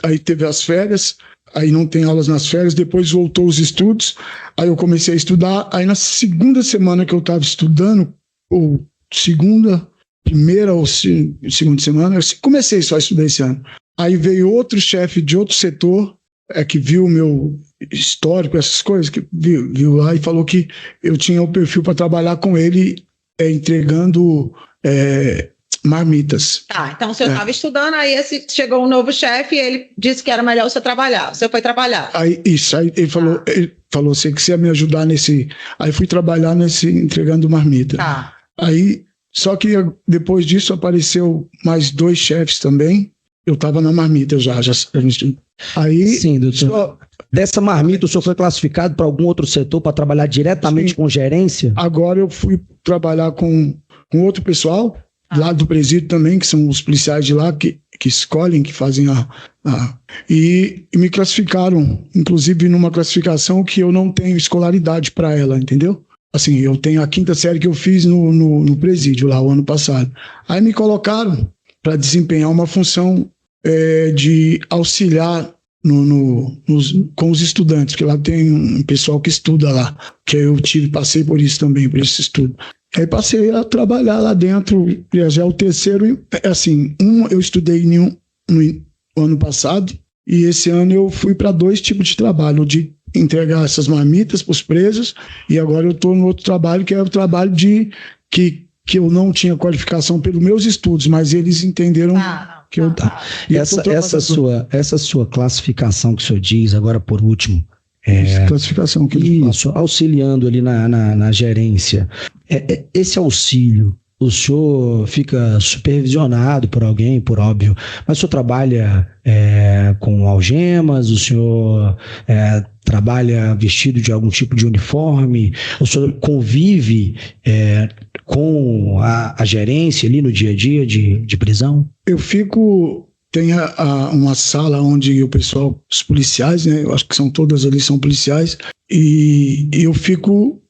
aí teve as férias, aí não tem aulas nas férias, depois voltou os estudos, aí eu comecei a estudar, aí na segunda semana que eu estava estudando, primeira ou segunda semana, eu comecei só a estudar esse ano, Aí veio outro chefe de outro setor, que viu o meu histórico, essas coisas, que viu lá e falou que eu tinha o perfil para trabalhar com ele, entregando marmitas. Tá, então o senhor estava estudando, aí chegou um novo chefe e ele disse que era melhor o senhor trabalhar. O senhor foi trabalhar. Aí ele falou assim, que você ia me ajudar nesse... Aí fui trabalhar entregando marmita. Tá. Aí, só que depois disso apareceu mais 2 chefes também. Eu estava na marmita já. Aí, sim, doutor. Dessa marmita, o senhor foi classificado para algum outro setor para trabalhar diretamente com gerência? Agora eu fui trabalhar com outro pessoal, lá do presídio também, que são os policiais de lá que escolhem, que fazem e me classificaram, inclusive numa classificação que eu não tenho escolaridade para ela, entendeu? Assim, eu tenho a 5ª série que eu fiz no presídio lá o ano passado. Aí me colocaram para desempenhar uma função de auxiliar com os estudantes, porque lá tem um pessoal que estuda lá, que eu passei por isso também, por esse estudo. Aí passei a trabalhar lá dentro, já é o 3º, assim, eu estudei no ano passado, e esse ano eu fui para 2 tipos de trabalho, de entregar essas marmitas para os presos, e agora eu estou no outro trabalho, que é o trabalho que eu não tinha qualificação pelos meus estudos, mas eles entenderam que eu... Essa sua classificação que o senhor diz, agora por último, classificação que isso, auxiliando ali na gerência, esse auxílio, o senhor fica supervisionado por alguém, por óbvio, mas o senhor trabalha com algemas, o senhor trabalha vestido de algum tipo de uniforme, o senhor convive com a gerência ali no dia a dia de prisão? Eu tem uma sala onde o pessoal, os policiais, né, eu acho que todas ali são policiais, e eu fico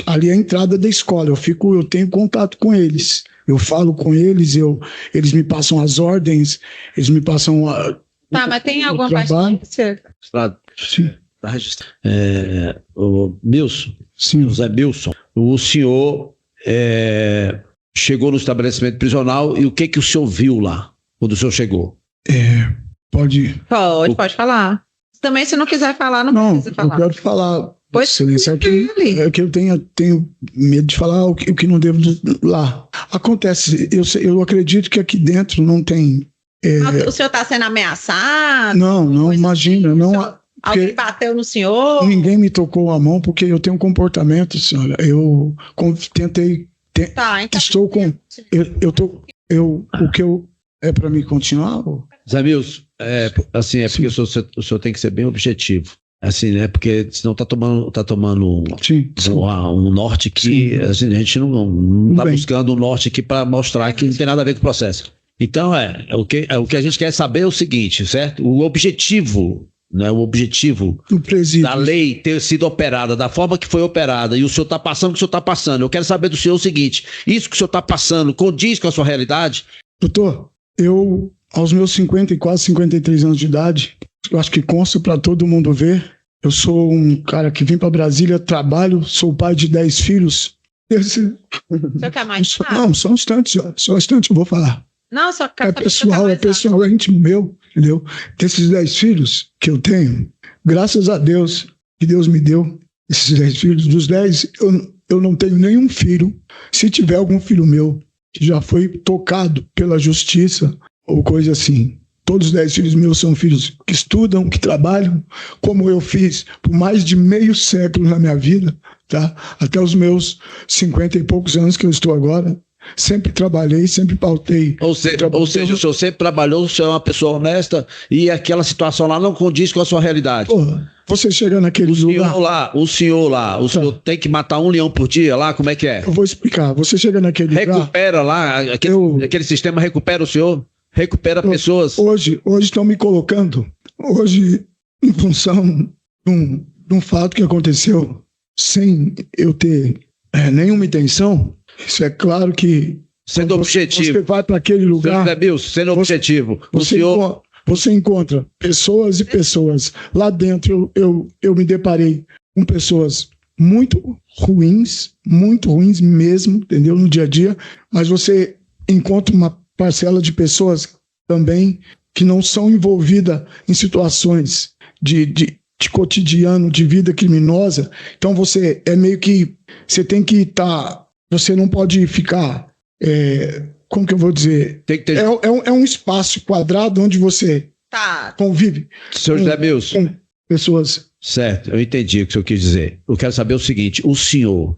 ali à entrada da escola, eu tenho contato com eles, eu falo com eles, eles me passam as ordens, eles me passam mas tem alguma trabalho. Sim. Tá registrado. O Milson, sim. José Milson, o senhor chegou no estabelecimento prisional e o que o senhor viu lá quando o senhor chegou? Pode falar. Também, se não quiser falar, não precisa falar. Eu quero falar, pois excelência, que eu tenho medo de falar o que não devo lá. Acontece, eu acredito que aqui dentro não tem... O senhor está sendo ameaçado? Não, imagina, não... Alguém bateu no senhor? Ninguém me tocou a mão porque eu tenho um comportamento, senhora. Eu tentei... estou com... O que eu... É para mim continuar? Zé Milson, porque o senhor tem que ser bem objetivo. Assim, né? Porque senão tá tomando um norte que assim, a gente não tá buscando um norte aqui para mostrar que não tem nada a ver com o processo. Então, o que a gente quer saber é o seguinte, certo? O objetivo, né? O objetivo da lei ter sido operada da forma que foi operada e o senhor está passando o que o senhor está passando. Eu quero saber do senhor o seguinte: isso que o senhor está passando condiz com a sua realidade? Doutor, eu, aos meus 50 e quase 53 anos de idade, eu acho que consta para todo mundo ver, eu sou um cara que vim para Brasília, trabalho, sou pai de 10 filhos. O senhor quer mais? Não, só um instante, eu vou falar. Não, só quero pessoal, é íntimo meu, entendeu? Desses 10 filhos que eu tenho, graças a Deus, que Deus me deu, esses 10 filhos, dos 10, eu não tenho nenhum filho. Se tiver algum filho meu que já foi tocado pela justiça ou coisa assim, todos os 10 filhos meus são filhos que estudam, que trabalham, como eu fiz por mais de meio século na minha vida, tá? Até os meus 50 e poucos anos que eu estou agora. Sempre trabalhei, sempre pautei. Ou seja, o senhor sempre trabalhou, o senhor é uma pessoa honesta e aquela situação lá não condiz com a sua realidade. Porra, você chega naquele lugar... O senhor tem que matar um leão por dia lá, como é que é? Eu vou explicar. Você chega naquele lugar... Recupera lá, aquele sistema recupera o senhor? Recupera pessoas? Hoje estão me colocando, em função de um fato que aconteceu sem eu ter nenhuma intenção. Isso é claro que... Sendo objetivo. Você vai para aquele lugar... Sendo objetivo. Você encontra pessoas e pessoas. Lá dentro eu me deparei com pessoas muito ruins mesmo, entendeu? No dia a dia. Mas você encontra uma parcela de pessoas também que não são envolvidas em situações de cotidiano, de vida criminosa. Então você é meio que, você tem que estar, você não pode ficar, como que eu vou dizer? Tem que ter... É um espaço quadrado onde você convive Senhor José Milson, com pessoas. certo, eu entendi o que o senhor quis dizer. Eu quero saber o seguinte, o senhor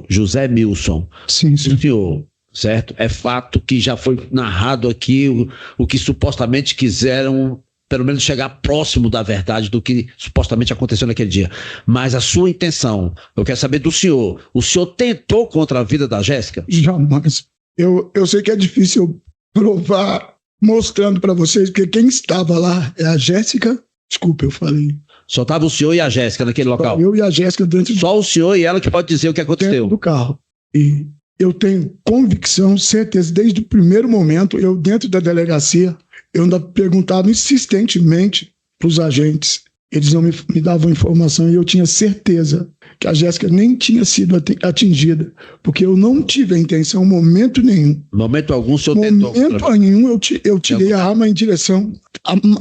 José Milson, Sim, o sim. senhor, certo? É fato que já foi narrado aqui o que supostamente quiseram, pelo menos chegar próximo da verdade do que supostamente aconteceu naquele dia. Mas a sua intenção, eu quero saber do senhor. O senhor tentou contra a vida da Jéssica? Jamais. Eu sei que é difícil provar mostrando para vocês, porque quem estava lá é a Jéssica. Desculpa, eu falei. Só estava o senhor e a Jéssica naquele local? Eu e a Jéssica dentro Só o senhor e ela que pode dizer o que aconteceu. do carro. E eu tenho convicção, certeza, desde o primeiro momento, eu dentro da delegacia, eu ainda perguntava insistentemente para os agentes. Eles não me davam informação e eu tinha certeza que a Jéssica nem tinha sido atingida, porque eu não tive a intenção, momento nenhum. Momento algum o senhor tentou. Momento nenhum eu tirei a arma em direção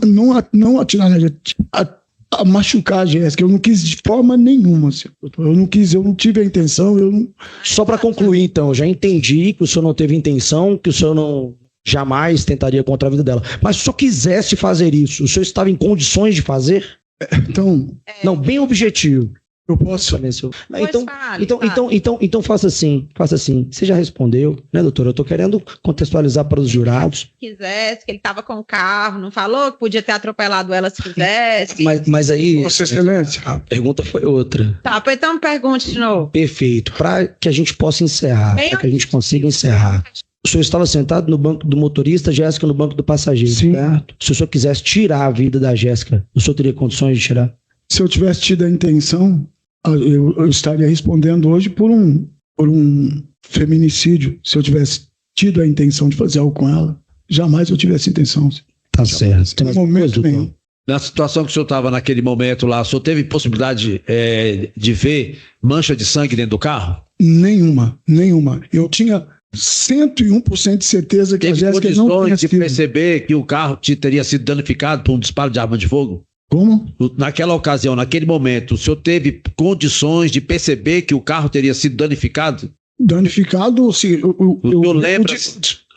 não atirar na Jéssica, a machucar a Jéssica. Eu não quis de forma nenhuma, senhor. Eu não tive a intenção. Só para concluir, então, eu já entendi que o senhor não teve intenção, que o senhor não jamais tentaria contra a vida dela. Mas se o senhor quisesse fazer isso, o senhor estava em condições de fazer? Então, Não, bem objetivo. eu posso. Então faça assim. Você já respondeu, né, doutor? Eu tô querendo contextualizar para os jurados. Se quisesse, que ele estava com o carro, não falou que podia ter atropelado ela se quisesse. Mas aí Vossa Excelência. a pergunta foi outra. Tá, pois então pergunte de novo. Perfeito. Para que a gente possa encerrar, para que a gente consiga encerrar. O senhor estava sentado no banco do motorista, Jéssica no banco do passageiro, Sim. certo? Se o senhor quisesse tirar a vida da Jéssica, o senhor teria condições de tirar? Se eu tivesse tido a intenção, eu estaria respondendo hoje por um feminicídio. Se eu tivesse tido a intenção de fazer algo com ela, jamais eu tivesse intenção. Tá certo. Tem mais No alguma momento coisa, nenhum. doutor? Na situação que o senhor estava naquele momento lá, o senhor teve possibilidade de ver mancha de sangue dentro do carro? Nenhuma. Eu tinha 101% de certeza que a Teve Jéssica não tinha condições de sido. perceber que o carro teria sido danificado por um disparo de arma de fogo? Como? Naquela ocasião, naquele momento, o senhor teve condições de perceber que o carro teria sido danificado? Danificado, se O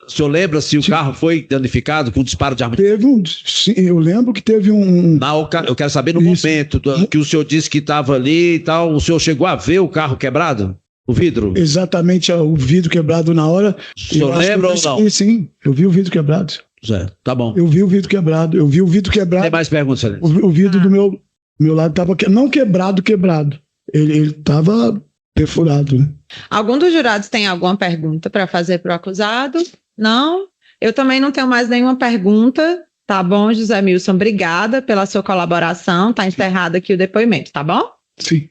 senhor lembra se o carro foi danificado com disparo de arma de fogo? sim, eu lembro que teve Eu quero saber no Isso. momento que o senhor disse que estava ali e tal, o senhor chegou a ver o carro quebrado? O vidro? exatamente o vidro quebrado na hora. O senhor lembra ou não? Sim, eu vi o vidro quebrado. Zé, tá bom. Eu vi o vidro quebrado. Tem mais perguntas, Celeste? O vidro do meu lado estava não quebrado. Ele estava perfurado, né? Algum dos jurados tem alguma pergunta para fazer para o acusado? Não? Eu também não tenho mais nenhuma pergunta. Tá bom, José Milson? Obrigada pela sua colaboração. Tá encerrado aqui o depoimento, tá bom? Sim.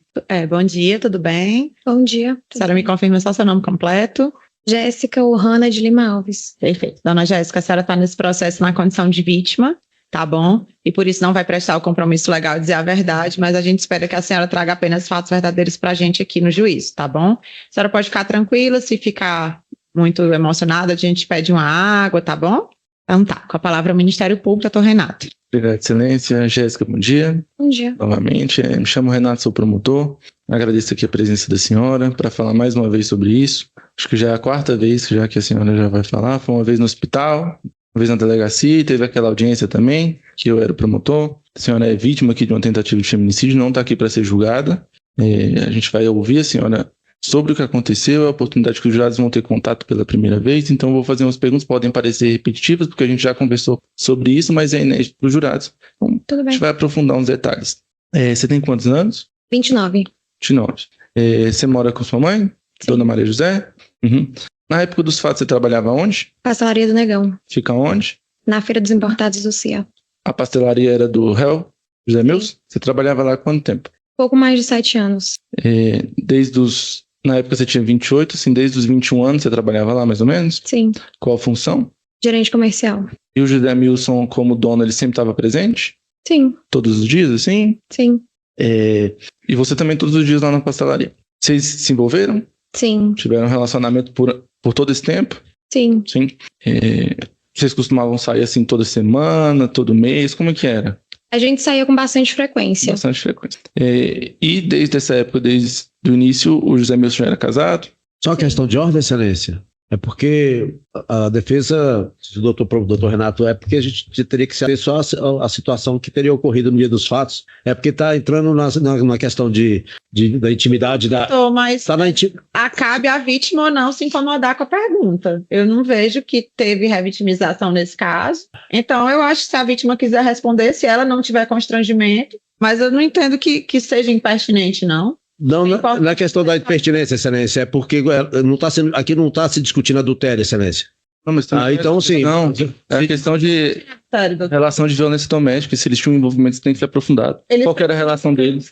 Bom dia, tudo bem? Bom dia. A senhora me confirma só seu nome completo? Jéssica Ohana de Lima Alves. Perfeito. Dona Jéssica, a senhora está nesse processo na condição de vítima, tá bom? E por isso não vai prestar o compromisso legal de dizer a verdade, mas a gente espera que a senhora traga apenas fatos verdadeiros para a gente aqui no juízo, tá bom? A senhora pode ficar tranquila, se ficar muito emocionada, a gente pede uma água, tá bom? Então tá, com a palavra o Ministério Público, doutor Renato. Obrigado, Excelência. Jéssica, bom dia. Bom dia. Novamente, me chamo Renato, sou promotor. Agradeço aqui a presença da senhora para falar mais uma vez sobre isso. Acho que já é a quarta vez já que a senhora já vai falar. Foi uma vez no hospital, uma vez na delegacia, e teve aquela audiência também, que eu era o promotor. A senhora é vítima aqui de uma tentativa de feminicídio, não está aqui para ser julgada. A gente vai ouvir a senhora sobre o que aconteceu, a oportunidade que os jurados vão ter contato pela primeira vez. Então, eu vou fazer umas perguntas, podem parecer repetitivas, porque a gente já conversou sobre isso, mas é inédito para os jurados. Então, Tudo a bem. gente vai aprofundar uns detalhes. Você tem quantos anos? 29. 29. Você mora com sua mãe? Sim. Dona Maria José? Uhum. Na época dos fatos, você trabalhava onde? Pastelaria do Negão. Fica onde? Na Feira dos Importados do CIA. A pastelaria era do réu, José Milson? Você trabalhava lá há quanto tempo? Pouco mais de 7 anos. Na época você tinha 28, assim, desde os 21 anos você trabalhava lá, mais ou menos? Sim. Qual a função? Gerente comercial. E o José Milson, como dono, ele sempre estava presente? Sim. Todos os dias, assim? Sim. E você também todos os dias lá na pastelaria? Vocês se envolveram? Sim. Tiveram relacionamento por todo esse tempo? Sim. Sim. Vocês costumavam sair assim toda semana, todo mês? Como é que era? A gente saía com bastante frequência. Bastante frequência. E desde essa época, desde o início, o José Milson já era casado? Só uma questão de ordem, excelência. É porque a defesa do doutor Renato, é porque a gente teria que saber só a situação que teria ocorrido no dia dos fatos. É porque está entrando na questão da intimidade da. Mas Tá cabe a vítima ou não se incomodar com a pergunta. Eu não vejo que teve revitimização nesse caso. Então, eu acho que se a vítima quiser responder, se ela não tiver constrangimento, mas eu não entendo que seja impertinente, não. Não, na questão da impertinência, excelência, é porque aqui não está se discutindo adultério, excelência. Não, mas então, sim. Não, é a questão de relação de violência doméstica. Se eles tinham um envolvimento, isso tem que ser aprofundado. Qual que era a relação deles?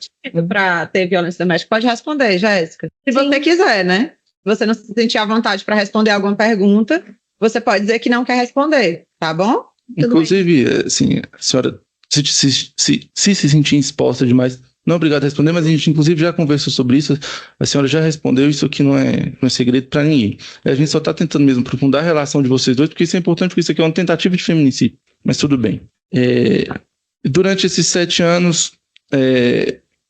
Para ter violência doméstica, pode responder, Jéssica. Se você quiser, né? Se você não se sentir à vontade para responder alguma pergunta, você pode dizer que não quer responder, tá bom? Inclusive, assim, a senhora se sentir exposta demais, não é obrigado a responder, mas a gente inclusive já conversou sobre isso, a senhora já respondeu, isso aqui não é segredo para ninguém. A gente só está tentando mesmo aprofundar a relação de vocês dois, porque isso é importante, porque isso aqui é uma tentativa de feminicídio, mas tudo bem. Durante esses 7 anos,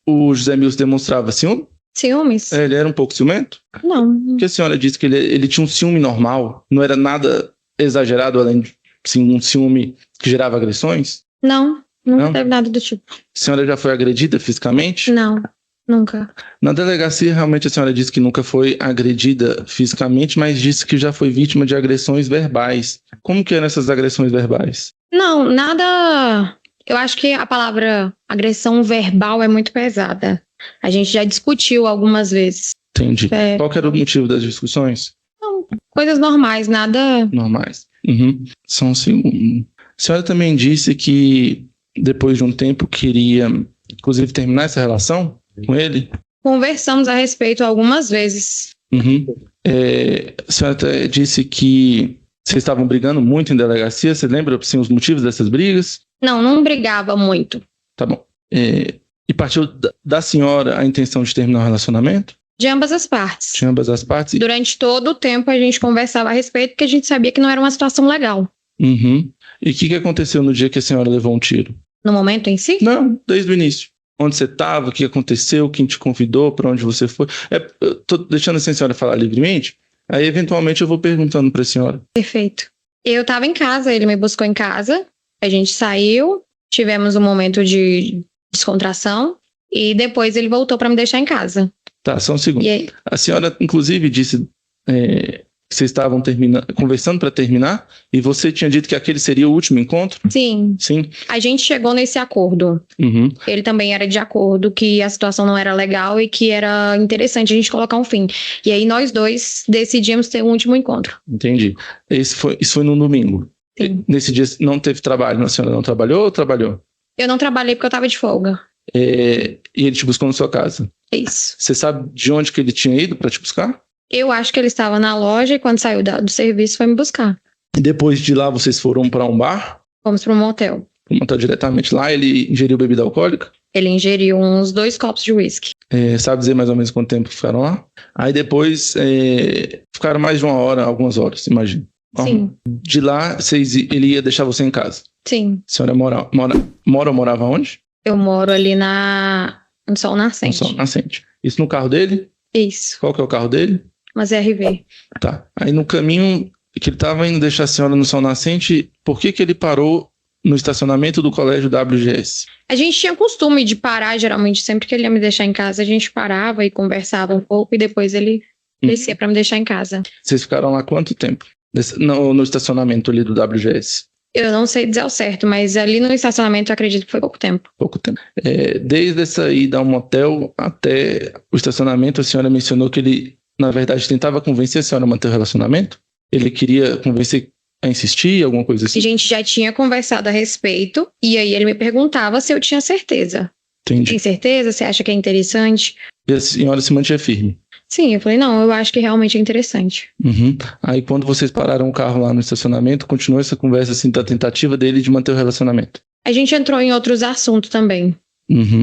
o José Milson demonstrava ciúme? Ciúmes? Ele era um pouco ciumento? Não. Porque a senhora disse que ele tinha um ciúme normal, não era nada exagerado, além de um ciúme que gerava agressões? Não. Nunca teve nada do tipo. A senhora já foi agredida fisicamente? Não, nunca. Na delegacia, realmente a senhora disse que nunca foi agredida fisicamente, mas disse que já foi vítima de agressões verbais. Como que eram essas agressões verbais? Não, nada. Eu acho que a palavra agressão verbal é muito pesada. A gente já discutiu algumas vezes. Entendi. Qual que era o motivo das discussões? Não, coisas normais, nada... Normais. Só um segundo. A senhora também disse que depois de um tempo queria, inclusive, terminar essa relação com ele? Conversamos a respeito algumas vezes. A senhora até disse que vocês estavam brigando muito em delegacia. Você lembra, assim, os motivos dessas brigas? Não brigava muito. Tá bom. E partiu da senhora a intenção de terminar o relacionamento? De ambas as partes. De ambas as partes? Durante todo o tempo a gente conversava a respeito, porque a gente sabia que não era uma situação legal. E o que aconteceu no dia que a senhora levou um tiro? No momento em si? Não, desde o início. Onde você estava, o que aconteceu, quem te convidou, para onde você foi. Eu tô deixando assim a senhora falar livremente, aí eventualmente eu vou perguntando para a senhora. Perfeito. Eu estava em casa, ele me buscou em casa, a gente saiu, tivemos um momento de descontração e depois ele voltou para me deixar em casa. Tá, só um segundo. A senhora, inclusive, disse que vocês estavam conversando para terminar e você tinha dito que aquele seria o último encontro? Sim. Sim. A gente chegou nesse acordo. Ele também era de acordo que a situação não era legal e que era interessante a gente colocar um fim. E aí nós dois decidimos ter um último encontro. Entendi. Isso foi no domingo? Sim. Nesse dia não teve trabalho? A senhora não trabalhou ou trabalhou? Eu não trabalhei porque eu estava de folga. E ele te buscou na sua casa? Isso. Você sabe de onde que ele tinha ido para te buscar? Eu acho que ele estava na loja e quando saiu do serviço foi me buscar. E depois de lá vocês foram para um bar? Fomos para um motel. Um motel diretamente lá, ele ingeriu bebida alcoólica? Ele ingeriu uns 2 copos de uísque. Sabe dizer mais ou menos quanto tempo ficaram lá? Aí depois ficaram mais de 1 hora, algumas horas, imagino. Sim. De lá, ele ia deixar você em casa? Sim. A senhora mora ou morava onde? Eu moro ali no Sol Nascente. No Sol Nascente. Isso no carro dele? Isso. Qual que é o carro dele? Uma ZRV. Tá. Aí no caminho que ele estava indo deixar a senhora no Sol Nascente, por que ele parou no estacionamento do colégio WGS? A gente tinha costume de parar, geralmente, sempre que ele ia me deixar em casa, a gente parava e conversava um pouco e depois ele descia para me deixar em casa. Vocês ficaram lá quanto tempo? No estacionamento ali do WGS? Eu não sei dizer ao certo, mas ali no estacionamento eu acredito que foi pouco tempo. Pouco tempo. Desde essa ida ao motel até o estacionamento, a senhora mencionou que ele, na verdade, tentava convencer a senhora a manter o relacionamento? Ele queria convencer a insistir, alguma coisa assim? A gente já tinha conversado a respeito, e aí ele me perguntava se eu tinha certeza. Entendi. Tem certeza? Você acha que é interessante? E a senhora se mantinha firme? Sim, eu falei, não, eu acho que realmente é interessante. Aí quando vocês pararam o carro lá no estacionamento, continuou essa conversa assim da tentativa dele de manter o relacionamento? A gente entrou em outros assuntos também.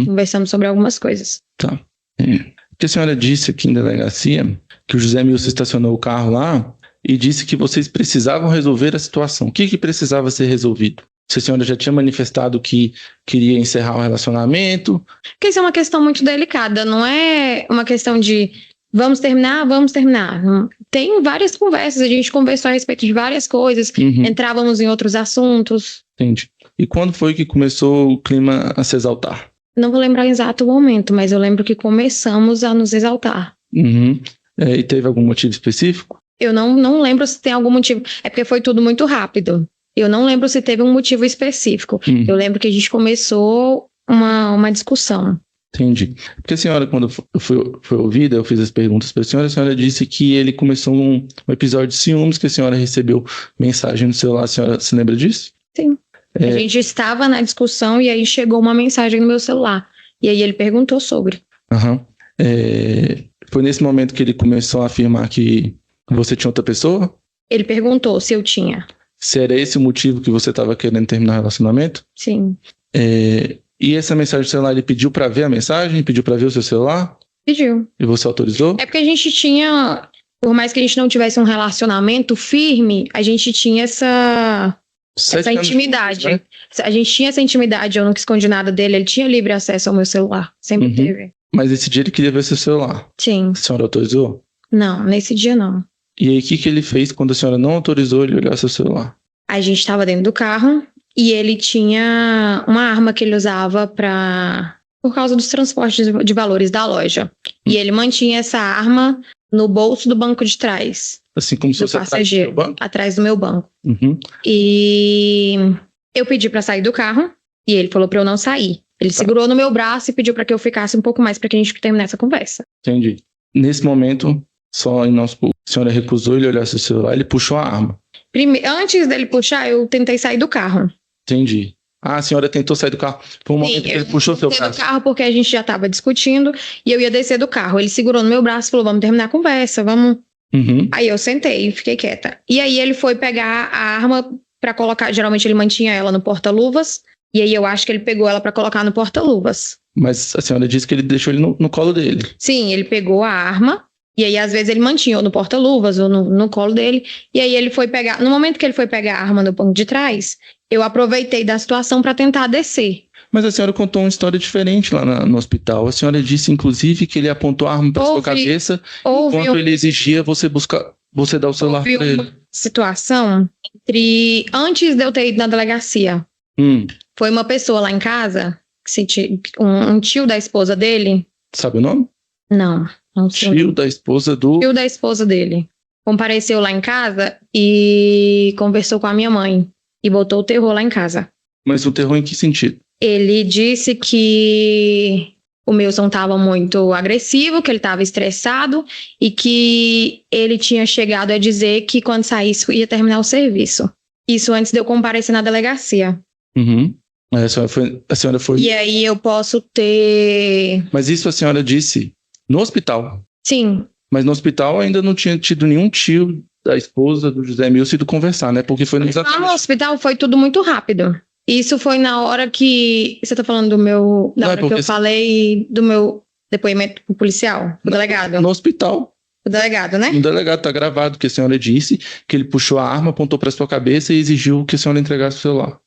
Conversamos sobre algumas coisas. Tá. Porque a senhora disse aqui em delegacia que o José Milson estacionou o carro lá e disse que vocês precisavam resolver a situação. O que precisava ser resolvido? Se a senhora já tinha manifestado que queria encerrar o relacionamento? Porque isso é uma questão muito delicada, não é uma questão de vamos terminar. Tem várias conversas, a gente conversou a respeito de várias coisas, entrávamos em outros assuntos. Entendi. E quando foi que começou o clima a se exaltar? Não vou lembrar o exato momento, mas eu lembro que começamos a nos exaltar. E teve algum motivo específico? Eu não lembro se tem algum motivo. É porque foi tudo muito rápido. Eu não lembro se teve um motivo específico. Eu lembro que a gente começou uma discussão. Entendi. Porque a senhora, quando foi ouvida, eu fiz as perguntas para a senhora disse que ele começou um episódio de ciúmes, que a senhora recebeu mensagem no celular. A senhora se lembra disso? Sim. A gente estava na discussão e aí chegou uma mensagem no meu celular. E aí ele perguntou sobre. Foi nesse momento que ele começou a afirmar que você tinha outra pessoa? Ele perguntou se eu tinha. Se era esse o motivo que você estava querendo terminar o relacionamento? Sim. E essa mensagem do celular, ele pediu para ver a mensagem? Pediu para ver o seu celular? Pediu. E você autorizou? É porque a gente tinha, por mais que a gente não tivesse um relacionamento firme, a gente tinha essa intimidade. Né? A gente tinha essa intimidade, eu nunca escondi nada dele, ele tinha livre acesso ao meu celular. Sempre teve. Mas esse dia ele queria ver seu celular? Sim. A senhora autorizou? Não, nesse dia não. E aí, o que ele fez quando a senhora não autorizou ele olhar seu celular? A gente estava dentro do carro e ele tinha uma arma que ele usava por causa dos transportes de valores da loja. E ele mantinha essa arma no bolso do banco de trás. Assim como se fosse passageiro, atrás do meu banco. E eu pedi para sair do carro e ele falou para eu não sair. Ele segurou no meu braço e pediu para que eu ficasse um pouco mais para que a gente terminasse a conversa. Entendi. Nesse momento, só em nosso a senhora recusou ele olhar seu celular, ele puxou a arma. Antes dele puxar, eu tentei sair do carro. Entendi. A senhora tentou sair do carro. Foi um momento que ele puxou seu braço. Eu do carro porque a gente já estava discutindo e eu ia descer do carro. Ele segurou no meu braço e falou, vamos terminar a conversa, vamos. Aí eu sentei e fiquei quieta. E aí ele foi pegar a arma para colocar, geralmente ele mantinha ela no porta-luvas, e aí eu acho que ele pegou ela para colocar no porta-luvas. Mas a senhora disse que ele deixou ele no colo dele. Sim, ele pegou a arma, e aí às vezes ele mantinha ou no porta-luvas ou no colo dele, e aí ele foi pegar, no momento que ele foi pegar a arma no banco de trás, eu aproveitei da situação para tentar descer. Mas a senhora contou uma história diferente lá no hospital. A senhora disse, inclusive, que ele apontou a arma para sua cabeça enquanto ele exigia você dar o celular para ele. Uma situação antes de eu ter ido na delegacia. Foi uma pessoa lá em casa, um tio da esposa dele. Sabe o nome? Não sei. Tio da esposa dele. Compareceu lá em casa e conversou com a minha mãe. E botou o terror lá em casa. Mas o terror em que sentido? Ele disse que o Milson estava muito agressivo, que ele estava estressado e que ele tinha chegado a dizer que quando saísse ia terminar o serviço. Isso antes de eu comparecer na delegacia. A senhora foi... E aí eu posso ter... Mas isso a senhora disse no hospital? Sim. Mas no hospital ainda não tinha tido nenhum tio da esposa do José Milson ido conversar, né? Porque foi no hospital foi tudo muito rápido. Isso foi na hora que... Você tá falando do meu... Da hora que eu falei do meu depoimento pro policial, pro delegado. No hospital. O delegado, né? O delegado tá gravado que a senhora disse que ele puxou a arma, apontou pra sua cabeça e exigiu que a senhora entregasse o celular.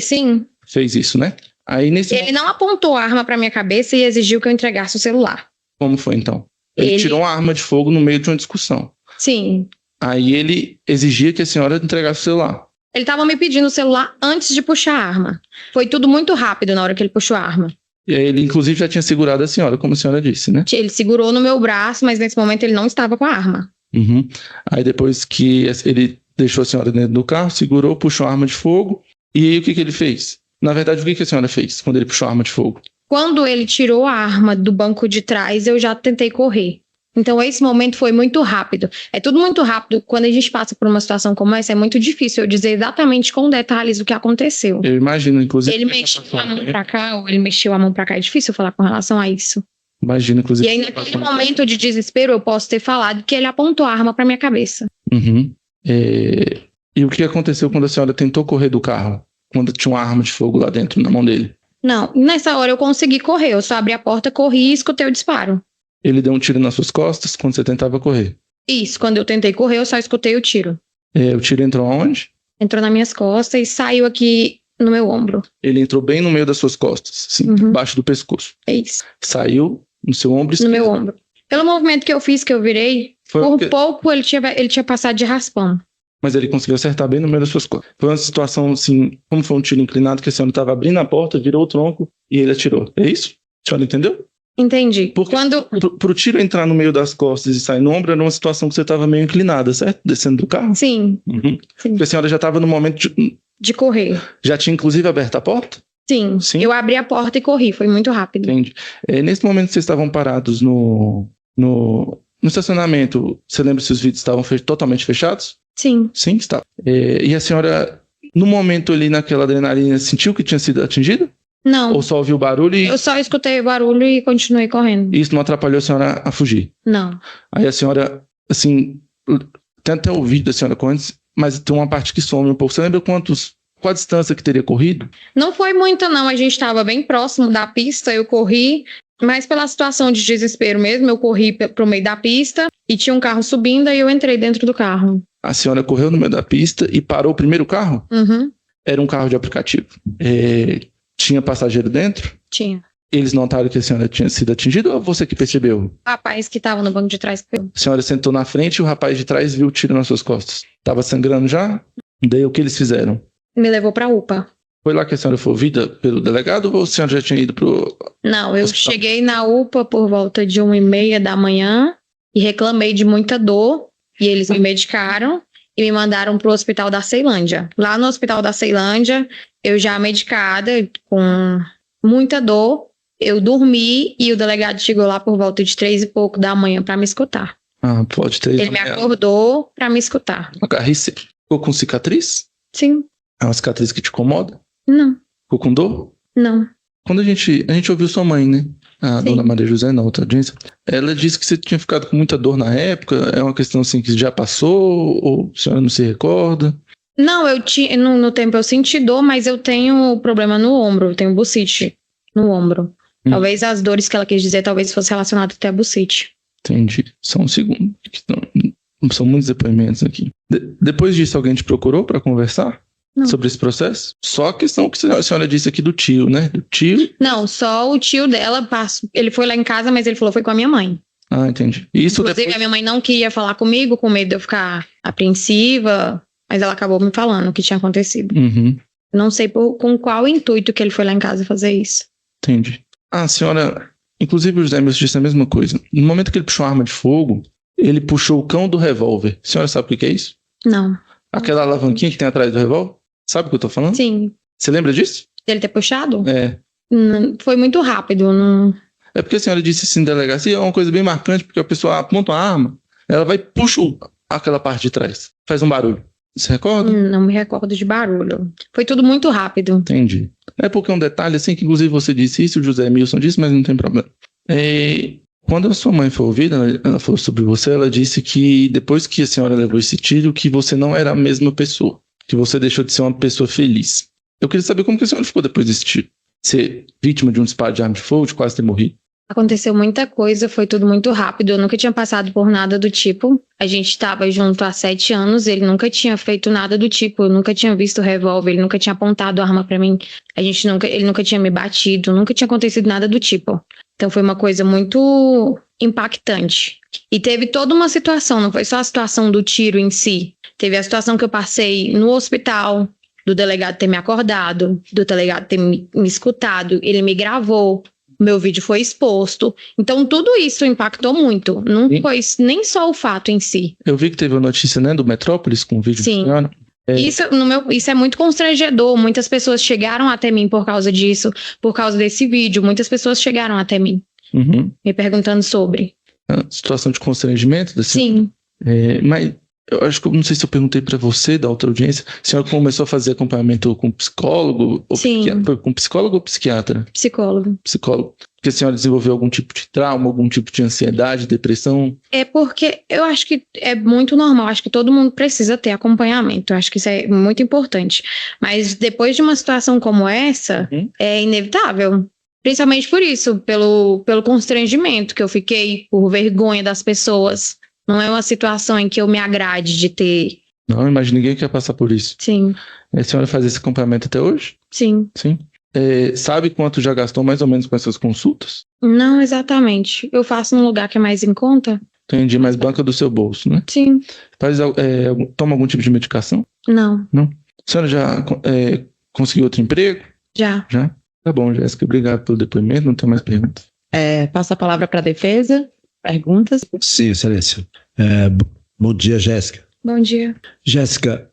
Sim. Fez isso, né? Aí ele não apontou a arma pra minha cabeça e exigiu que eu entregasse o celular. Como foi, então? Ele tirou uma arma de fogo no meio de uma discussão. Sim. Aí ele exigia que a senhora entregasse o celular. Ele estava me pedindo o celular antes de puxar a arma. Foi tudo muito rápido na hora que ele puxou a arma. E aí ele, inclusive, já tinha segurado a senhora, como a senhora disse, né? Ele segurou no meu braço, mas nesse momento ele não estava com a arma. Aí depois que ele deixou a senhora dentro do carro, segurou, puxou a arma de fogo. E aí o que ele fez? Na verdade, o que a senhora fez quando ele puxou a arma de fogo? Quando ele tirou a arma do banco de trás, eu já tentei correr. Então, esse momento foi muito rápido. É tudo muito rápido. Quando a gente passa por uma situação como essa, é muito difícil eu dizer exatamente com detalhes o que aconteceu. Eu imagino, inclusive... Ele mexeu a mão pra cá, ou ele mexeu a mão pra cá. É difícil falar com relação a isso. Imagino, inclusive... E aí, naquele momento de desespero, eu posso ter falado que ele apontou a arma pra minha cabeça. E o que aconteceu quando a senhora tentou correr do carro? Quando tinha uma arma de fogo lá dentro, na mão dele? Não, nessa hora eu consegui correr. Eu só abri a porta, corri e escutei o disparo. Ele deu um tiro nas suas costas quando você tentava correr? Isso, quando eu tentei correr, eu só escutei o tiro. O tiro entrou aonde? Entrou nas minhas costas e saiu aqui no meu ombro. Ele entrou bem no meio das suas costas, assim, embaixo do pescoço. É isso. Saiu no seu ombro esquerdo. No meu ombro. Pelo movimento que eu fiz, que eu virei, por pouco ele tinha passado de raspão. Mas ele conseguiu acertar bem no meio das suas costas. Foi uma situação assim, como foi um tiro inclinado, que a senhora estava abrindo a porta, virou o tronco e ele atirou. É isso? A senhora entendeu? Entendi. Porque pro tiro entrar no meio das costas e sair no ombro, era uma situação que você estava meio inclinada, certo? Descendo do carro? Sim. Sim. Porque a senhora já estava no momento de correr. Já tinha inclusive aberto a porta? Sim. Eu abri a porta e corri, foi muito rápido. Entendi. Nesse momento vocês estavam parados no estacionamento, você lembra se os vidros estavam totalmente fechados? Sim. Sim, estava. E a senhora, no momento ali naquela adrenalina, sentiu que tinha sido atingida? Não. Ou só ouviu o barulho e... Eu só escutei o barulho e continuei correndo. Isso não atrapalhou a senhora a fugir? Não. Aí a senhora, assim, tem até o vídeo da senhora correndo, mas tem uma parte que some um pouco. Você lembra qual a distância que teria corrido? Não foi muita, não. A gente estava bem próximo da pista, eu corri, mas pela situação de desespero mesmo, eu corri pro meio da pista e tinha um carro subindo e eu entrei dentro do carro. A senhora correu no meio da pista e parou o primeiro carro? Era um carro de aplicativo. Tinha passageiro dentro? Tinha. Eles notaram que a senhora tinha sido atingida ou você que percebeu? O rapaz que estava no banco de trás. A senhora sentou na frente e o rapaz de trás viu o tiro nas suas costas. Estava sangrando já? Daí o que eles fizeram? Me levou pra UPA. Foi lá que a senhora foi ouvida pelo delegado ou a senhora já tinha ido pro... Não, eu cheguei na UPA por volta de 1h30 da manhã e reclamei de muita dor e eles me medicaram e me mandaram pro hospital da Ceilândia. Lá no hospital da Ceilândia, eu já medicada, com muita dor, eu dormi e o delegado chegou lá por volta de 3 e pouco da manhã pra me escutar. Pode ter. Ele me acordou pra me escutar. A Carrice ficou com cicatriz? Sim. É uma cicatriz que te incomoda? Não. Ficou com dor? Não. Quando a gente ouviu sua mãe, né? A dona Maria José, na outra audiência, ela disse que você tinha ficado com muita dor na época. É uma questão assim que já passou ou a senhora não se recorda? Não, no tempo eu senti dor, mas eu tenho problema no ombro, eu tenho bursite no ombro. Talvez as dores que ela quis dizer, talvez fosse relacionado até a bursite. Entendi. Só um segundo. São muitos depoimentos aqui. Depois disso, alguém te procurou para conversar? Não. Sobre esse processo? Só a questão que a senhora disse aqui do tio, né? Do tio? Não, só o tio dela passou. Ele foi lá em casa, mas ele falou foi com a minha mãe. Entendi. Isso inclusive, depois... a minha mãe não queria falar comigo, com medo de eu ficar apreensiva, mas ela acabou me falando o que tinha acontecido. Não sei com qual intuito que ele foi lá em casa fazer isso. Entendi. A senhora... Inclusive, o José Milson disse a mesma coisa. No momento que ele puxou a arma de fogo, ele puxou o cão do revólver. A senhora sabe o que é isso? Não. Aquela alavanquinha que tem atrás do revólver? Sabe o que eu tô falando? Sim. Você lembra disso? Dele ter puxado? Não, foi muito rápido. Não... É porque a senhora disse assim, delegacia, é uma coisa bem marcante, porque a pessoa aponta uma arma, ela vai e puxa aquela parte de trás. Faz um barulho. Você recorda? Não me recordo de barulho. Foi tudo muito rápido. Entendi. É porque é um detalhe assim, que inclusive você disse isso, o José Milson disse, mas não tem problema. Quando a sua mãe foi ouvida, ela falou sobre você, ela disse que depois que a senhora levou esse tiro, que você não era a mesma pessoa. Que você deixou de ser uma pessoa feliz. Eu queria saber como que a senhora ficou depois desse tiro. Ser vítima de um disparo de arma de fogo, de quase ter morrido. Aconteceu muita coisa, foi tudo muito rápido. Eu nunca tinha passado por nada do tipo. A gente estava junto há 7 anos, ele nunca tinha feito nada do tipo. Eu nunca tinha visto o revólver, ele nunca tinha apontado a arma pra mim. Ele nunca tinha me batido, nunca tinha acontecido nada do tipo. Então foi uma coisa muito impactante. E teve toda uma situação, não foi só a situação do tiro em si. Teve a situação que eu passei no hospital, do delegado ter me acordado, do delegado ter me escutado, ele me gravou, meu vídeo foi exposto. Então tudo isso impactou muito. Não foi nem só o fato em si. Eu vi que teve uma notícia, né, do Metrópolis com o vídeo. Sim. Isso é muito constrangedor. Muitas pessoas chegaram até mim por causa disso, por causa desse vídeo. Muitas pessoas chegaram até mim, me perguntando sobre. A situação de constrangimento? Sim. Mas eu acho que eu não sei se eu perguntei para você da outra audiência, a senhora começou a fazer acompanhamento com psicólogo? Sim. Foi com psicólogo ou psiquiatra? Psicólogo. Porque a senhora desenvolveu algum tipo de trauma, algum tipo de ansiedade, depressão? É porque eu acho que é muito normal, acho que todo mundo precisa ter acompanhamento, eu acho que isso é muito importante. Mas depois de uma situação como essa, é inevitável. Principalmente por isso, pelo constrangimento que eu fiquei, por vergonha das pessoas. Não é uma situação em que eu me agrade de ter. Não, imagina, ninguém quer passar por isso. Sim. A senhora faz esse acompanhamento até hoje? Sim. Sim. Sabe quanto já gastou mais ou menos com essas consultas? Não exatamente. Eu faço num lugar que é mais em conta. Entendi, mais banca do seu bolso, né? Sim. Toma algum tipo de medicação? Não. Não? A senhora já conseguiu outro emprego? Já. Já? Tá bom, Jéssica, obrigado pelo depoimento, não tenho mais perguntas. Passa a palavra para a defesa. Perguntas? Sim, excelência. Bom dia, Jéssica. Bom dia. Jéssica,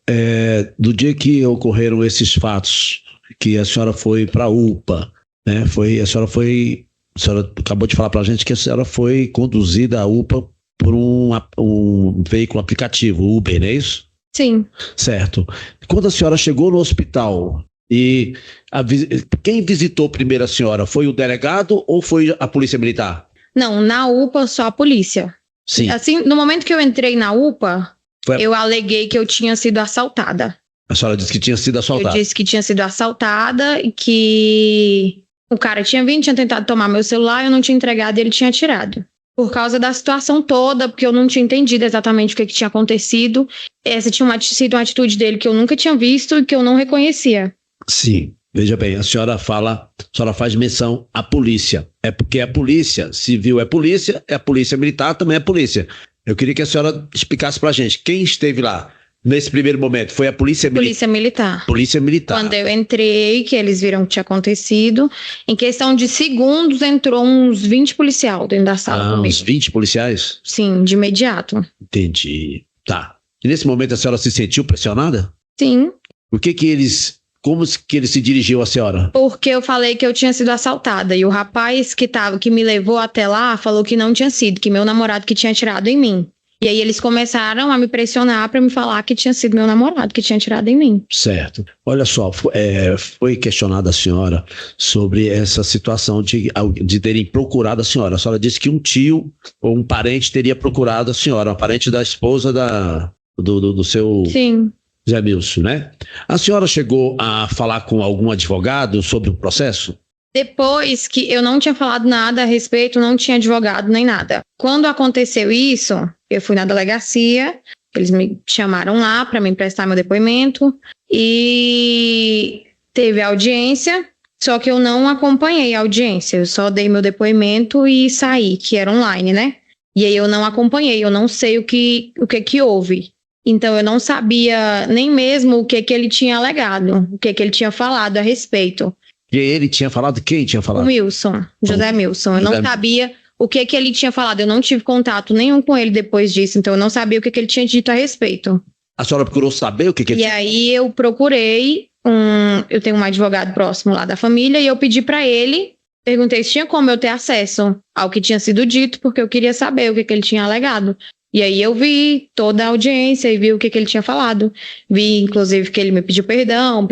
do dia que ocorreram esses fatos, que a senhora foi para a UPA, né? A senhora acabou de falar para a gente que a senhora foi conduzida à UPA por um veículo aplicativo, Uber, não é isso? Sim. Certo. Quando a senhora chegou no hospital, quem visitou primeiro a senhora? Foi o delegado ou foi a polícia militar? Não, na UPA só a polícia. Sim. Assim, no momento que eu entrei na UPA, eu aleguei que eu tinha sido assaltada. A senhora disse que tinha sido assaltada. Eu disse que tinha sido assaltada e que o cara tinha vindo, tinha tentado tomar meu celular, eu não tinha entregado e ele tinha tirado. Por causa da situação toda, porque eu não tinha entendido exatamente o que tinha acontecido. Essa tinha sido uma atitude dele que eu nunca tinha visto e que eu não reconhecia. Sim, veja bem, a senhora faz menção à polícia. É porque a polícia civil é a polícia militar também é polícia. Eu queria que a senhora explicasse pra gente, quem esteve lá nesse primeiro momento? Foi a polícia militar? Polícia militar. Polícia militar. Quando eu entrei, que eles viram o que tinha acontecido, em questão de segundos entrou uns 20 policiais dentro da sala comigo. Uns 20 policiais? Sim, de imediato. Entendi. Tá. E nesse momento a senhora se sentiu pressionada? Sim. Como que ele se dirigiu à senhora? Porque eu falei que eu tinha sido assaltada. E o rapaz que me levou até lá falou que não tinha sido, que meu namorado que tinha atirado em mim. E aí eles começaram a me pressionar para me falar que tinha sido meu namorado que tinha atirado em mim. Certo. Olha só, foi questionada a senhora sobre essa situação de terem procurado a senhora. A senhora disse que um tio ou um parente teria procurado a senhora, um parente da esposa do seu... Sim. Zé Milson, né? A senhora chegou a falar com algum advogado sobre o processo? Depois que eu não tinha falado nada a respeito, não tinha advogado nem nada. Quando aconteceu isso, eu fui na delegacia, eles me chamaram lá para me emprestar meu depoimento e teve audiência, só que eu não acompanhei a audiência, eu só dei meu depoimento e saí, que era online, né? E aí eu não acompanhei, eu não sei o que houve. Então, eu não sabia nem mesmo o que ele tinha alegado, o que ele tinha falado a respeito. E ele tinha falado? Quem tinha falado? O Milson, José Milson. Eu não sabia o que ele tinha falado. Eu não tive contato nenhum com ele depois disso, então eu não sabia o que ele tinha dito a respeito. A senhora procurou saber o que ele tinha? E aí eu procurei, eu tenho um advogado próximo lá da família, e eu pedi para ele, perguntei se tinha como eu ter acesso ao que tinha sido dito, porque eu queria saber o que ele tinha alegado. E aí eu vi toda a audiência e vi o que ele tinha falado. Vi, inclusive, que ele me pediu perdão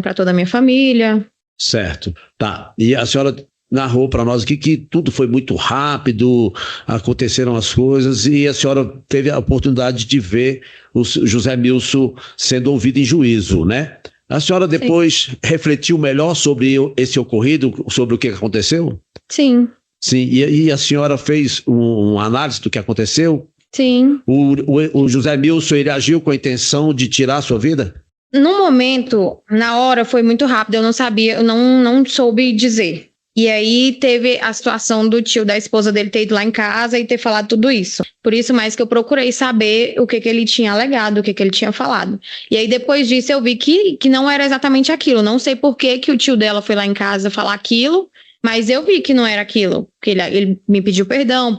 para toda a minha família. Certo. Tá. E a senhora narrou para nós aqui que tudo foi muito rápido, aconteceram as coisas e a senhora teve a oportunidade de ver o José Milson sendo ouvido em juízo, né? A senhora depois refletiu melhor sobre esse ocorrido, sobre o que aconteceu? Sim. Sim. E a senhora fez uma análise do que aconteceu? Sim. O José Milson, ele agiu com a intenção de tirar a sua vida? No momento, na hora, foi muito rápido, eu não sabia, eu não soube dizer. E aí teve a situação do tio da esposa dele ter ido lá em casa e ter falado tudo isso. Por isso mais que eu procurei saber o que ele tinha alegado, o que ele tinha falado. E aí depois disso eu vi que não era exatamente aquilo. Não sei por que o tio dela foi lá em casa falar aquilo, mas eu vi que não era aquilo. Que ele me pediu perdão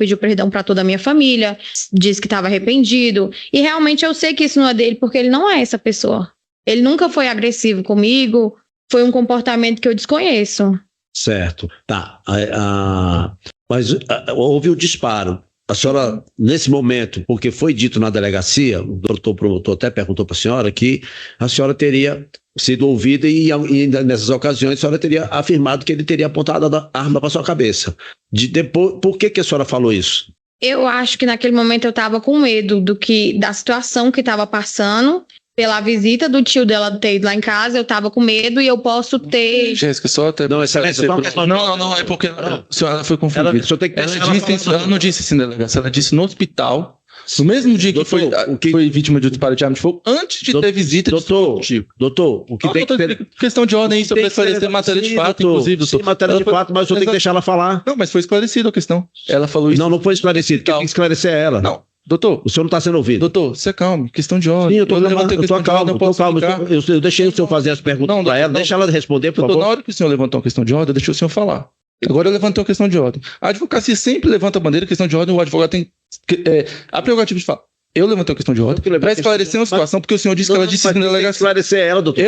para toda a minha família, disse que estava arrependido. E realmente eu sei que isso não é dele, porque ele não é essa pessoa. Ele nunca foi agressivo comigo, foi um comportamento que eu desconheço. Certo, tá. Mas houve o disparo. A senhora, nesse momento, porque foi dito na delegacia, o doutor promotor até perguntou para a senhora que a senhora teria sido ouvida e nessas ocasiões a senhora teria afirmado que ele teria apontado a arma para sua cabeça. Por que a senhora falou isso? Eu acho que naquele momento eu estava com medo da situação que estava passando. Pela visita do tio dela ter ido lá em casa, eu tava com medo e eu posso ter... Jéssica, só até... Não, excelência, não, é porque a senhora foi confundida. Ela não disse assim, delegacia, ela disse no hospital No mesmo dia que foi vítima de disparo de arma de fogo, antes de ter visita de tipo. Doutor, o que tem que ter... Questão de ordem, isso para esclarecer matéria de fato, inclusive. Sim, matéria de fato, mas o senhor tem que deixar ela falar. Não, mas foi esclarecida a questão. Ela falou isso. Não foi esclarecido. Quem tem que esclarecer é ela. Não. Doutor, o senhor não está sendo ouvido. Doutor, se acalme, questão de ordem. Sim, eu estou calmo. Eu deixei o senhor fazer as perguntas para ela, deixa ela responder, por favor. Na hora que o senhor levantou uma questão de ordem, eu deixei o senhor falar. Agora eu levantei uma questão de ordem. A advocacia sempre levanta a bandeira, questão de ordem, o advogado tem a prerrogativa de falar. Eu levantei uma questão de ordem para esclarecer uma situação, porque o senhor disse que ela disse isso na delegacia. Esclarecer ela, doutor.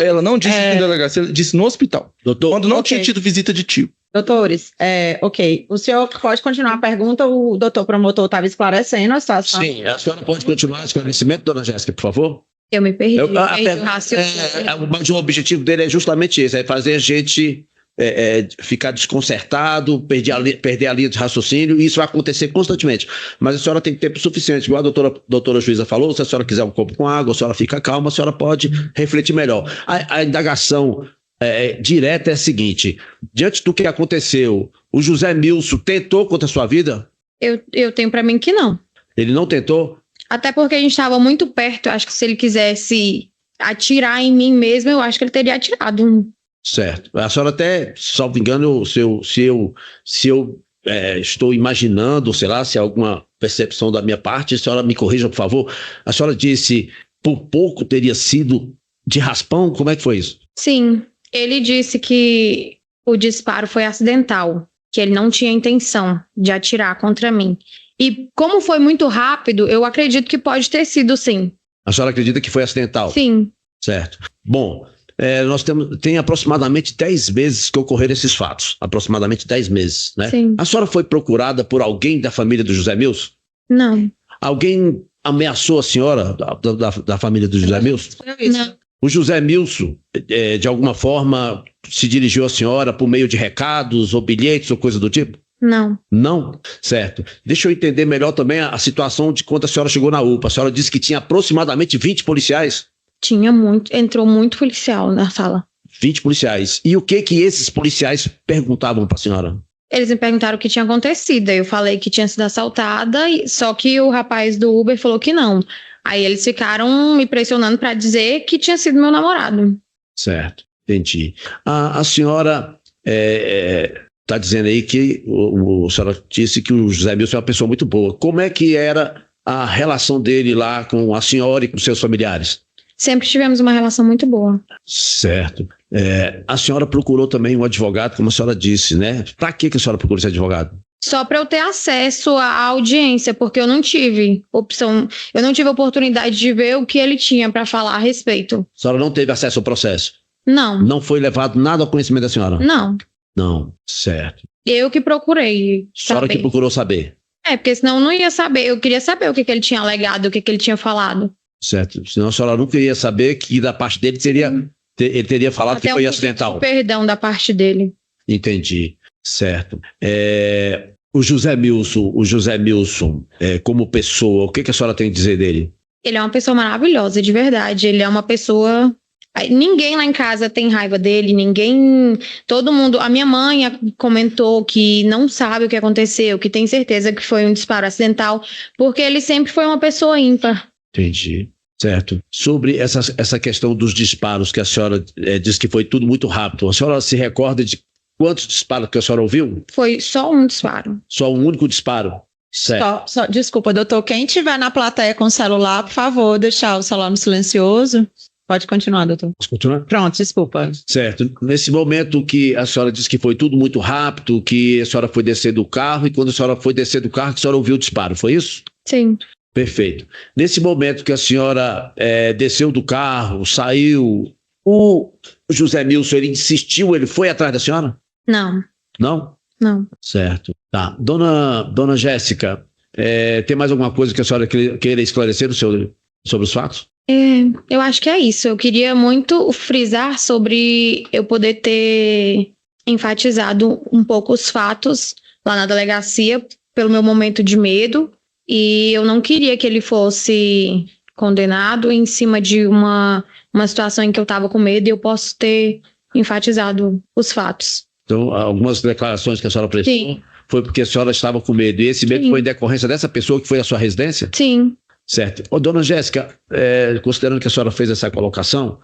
Ela não disse isso na delegacia, ela disse no hospital. Doutor, quando não tinha tido visita de tio. Doutores, ok. O senhor pode continuar a pergunta, o doutor promotor estava esclarecendo a situação. Sim, a senhora pode continuar o esclarecimento, dona Jéssica, por favor? Eu me perdi. Mas o objetivo dele é justamente esse, é fazer a gente ficar desconcertado, perder a linha de raciocínio, e isso vai acontecer constantemente. Mas a senhora tem tempo suficiente, igual a doutora juíza falou, se a senhora quiser um copo com água, a senhora fica calma, a senhora pode refletir melhor. A indagação direta é a seguinte: diante do que aconteceu, o José Milson tentou contra a sua vida? Eu tenho para mim que não. Ele não tentou? Até porque a gente estava muito perto, eu acho que se ele quisesse atirar em mim mesmo, eu acho que ele teria atirado. Certo. A senhora até, salvo engano, se eu estou imaginando, sei lá, se há alguma percepção da minha parte, a senhora me corrija, por favor. A senhora disse, por pouco teria sido de raspão? Como é que foi isso? Sim. Ele disse que o disparo foi acidental, que ele não tinha intenção de atirar contra mim. E como foi muito rápido, eu acredito que pode ter sido, sim. A senhora acredita que foi acidental? Sim. Certo. Bom, nós tem aproximadamente 10 meses que ocorreram esses fatos. Aproximadamente 10 meses, né? Sim. A senhora foi procurada por alguém da família do José Milson? Não. Alguém ameaçou a senhora da família do José Milson? Não. O José Milson, de alguma forma, se dirigiu à senhora por meio de recados ou bilhetes ou coisa do tipo? Não. Não? Certo. Deixa eu entender melhor também a situação de quando a senhora chegou na UPA. A senhora disse que tinha aproximadamente 20 policiais? Tinha muito, entrou muito policial na sala. 20 policiais. E o que esses policiais perguntavam para a senhora? Eles me perguntaram o que tinha acontecido. Eu falei que tinha sido assaltada, só que o rapaz do Uber falou que não. Aí eles ficaram me pressionando para dizer que tinha sido meu namorado. Certo, entendi. A senhora está dizendo aí que a senhora disse que o José Milson é uma pessoa muito boa. Como é que era a relação dele lá com a senhora e com seus familiares? Sempre tivemos uma relação muito boa. Certo. A senhora procurou também um advogado, como a senhora disse, né? Para que a senhora procurou esse advogado? Só para eu ter acesso à audiência, porque eu não tive opção, eu não tive oportunidade de ver o que ele tinha para falar a respeito. A senhora não teve acesso ao processo? Não. Não foi levado nada ao conhecimento da senhora? Não. Não, certo. Eu que procurei saber. A senhora que procurou saber? Porque senão eu não ia saber. Eu queria saber o que ele tinha alegado, o que ele tinha falado. Certo. Senão a senhora nunca ia saber que da parte dele ele teria falado até que foi acidental. Perdão da parte dele. Entendi. Certo. O José Milson, como pessoa, o que a senhora tem a dizer dele? Ele é uma pessoa maravilhosa, de verdade. Ele é uma pessoa... Ninguém lá em casa tem raiva dele, todo mundo... A minha mãe comentou que não sabe o que aconteceu, que tem certeza que foi um disparo acidental, porque ele sempre foi uma pessoa ímpar. Entendi. Certo. Sobre essa questão dos disparos que a senhora diz que foi tudo muito rápido, a senhora se recorda de quantos disparos que a senhora ouviu? Foi só um disparo. Só um único disparo? Certo. Desculpa, doutor, quem tiver na plateia com o celular, por favor, deixar o celular no silencioso. Pode continuar, doutor. Posso continuar? Pronto, desculpa. Certo. Nesse momento que a senhora disse que foi tudo muito rápido, que a senhora foi descer do carro, e quando a senhora foi descer do carro, a senhora ouviu o disparo, foi isso? Sim. Perfeito. Nesse momento que a senhora desceu do carro, saiu, o José Milson, ele insistiu, ele foi atrás da senhora? Não. Não? Não. Certo. Tá. Dona Jéssica, tem mais alguma coisa que a senhora queira esclarecer sobre os fatos? Eu acho que é isso. Eu queria muito frisar sobre eu poder ter enfatizado um pouco os fatos lá na delegacia pelo meu momento de medo. E eu não queria que ele fosse condenado em cima de uma situação em que eu estava com medo, e eu posso ter enfatizado os fatos. Então, algumas declarações que a senhora prestou Sim. foi porque a senhora estava com medo. E esse medo Sim. foi em decorrência dessa pessoa que foi à sua residência? Sim. Certo. Ô, dona Jéssica, considerando que a senhora fez essa colocação,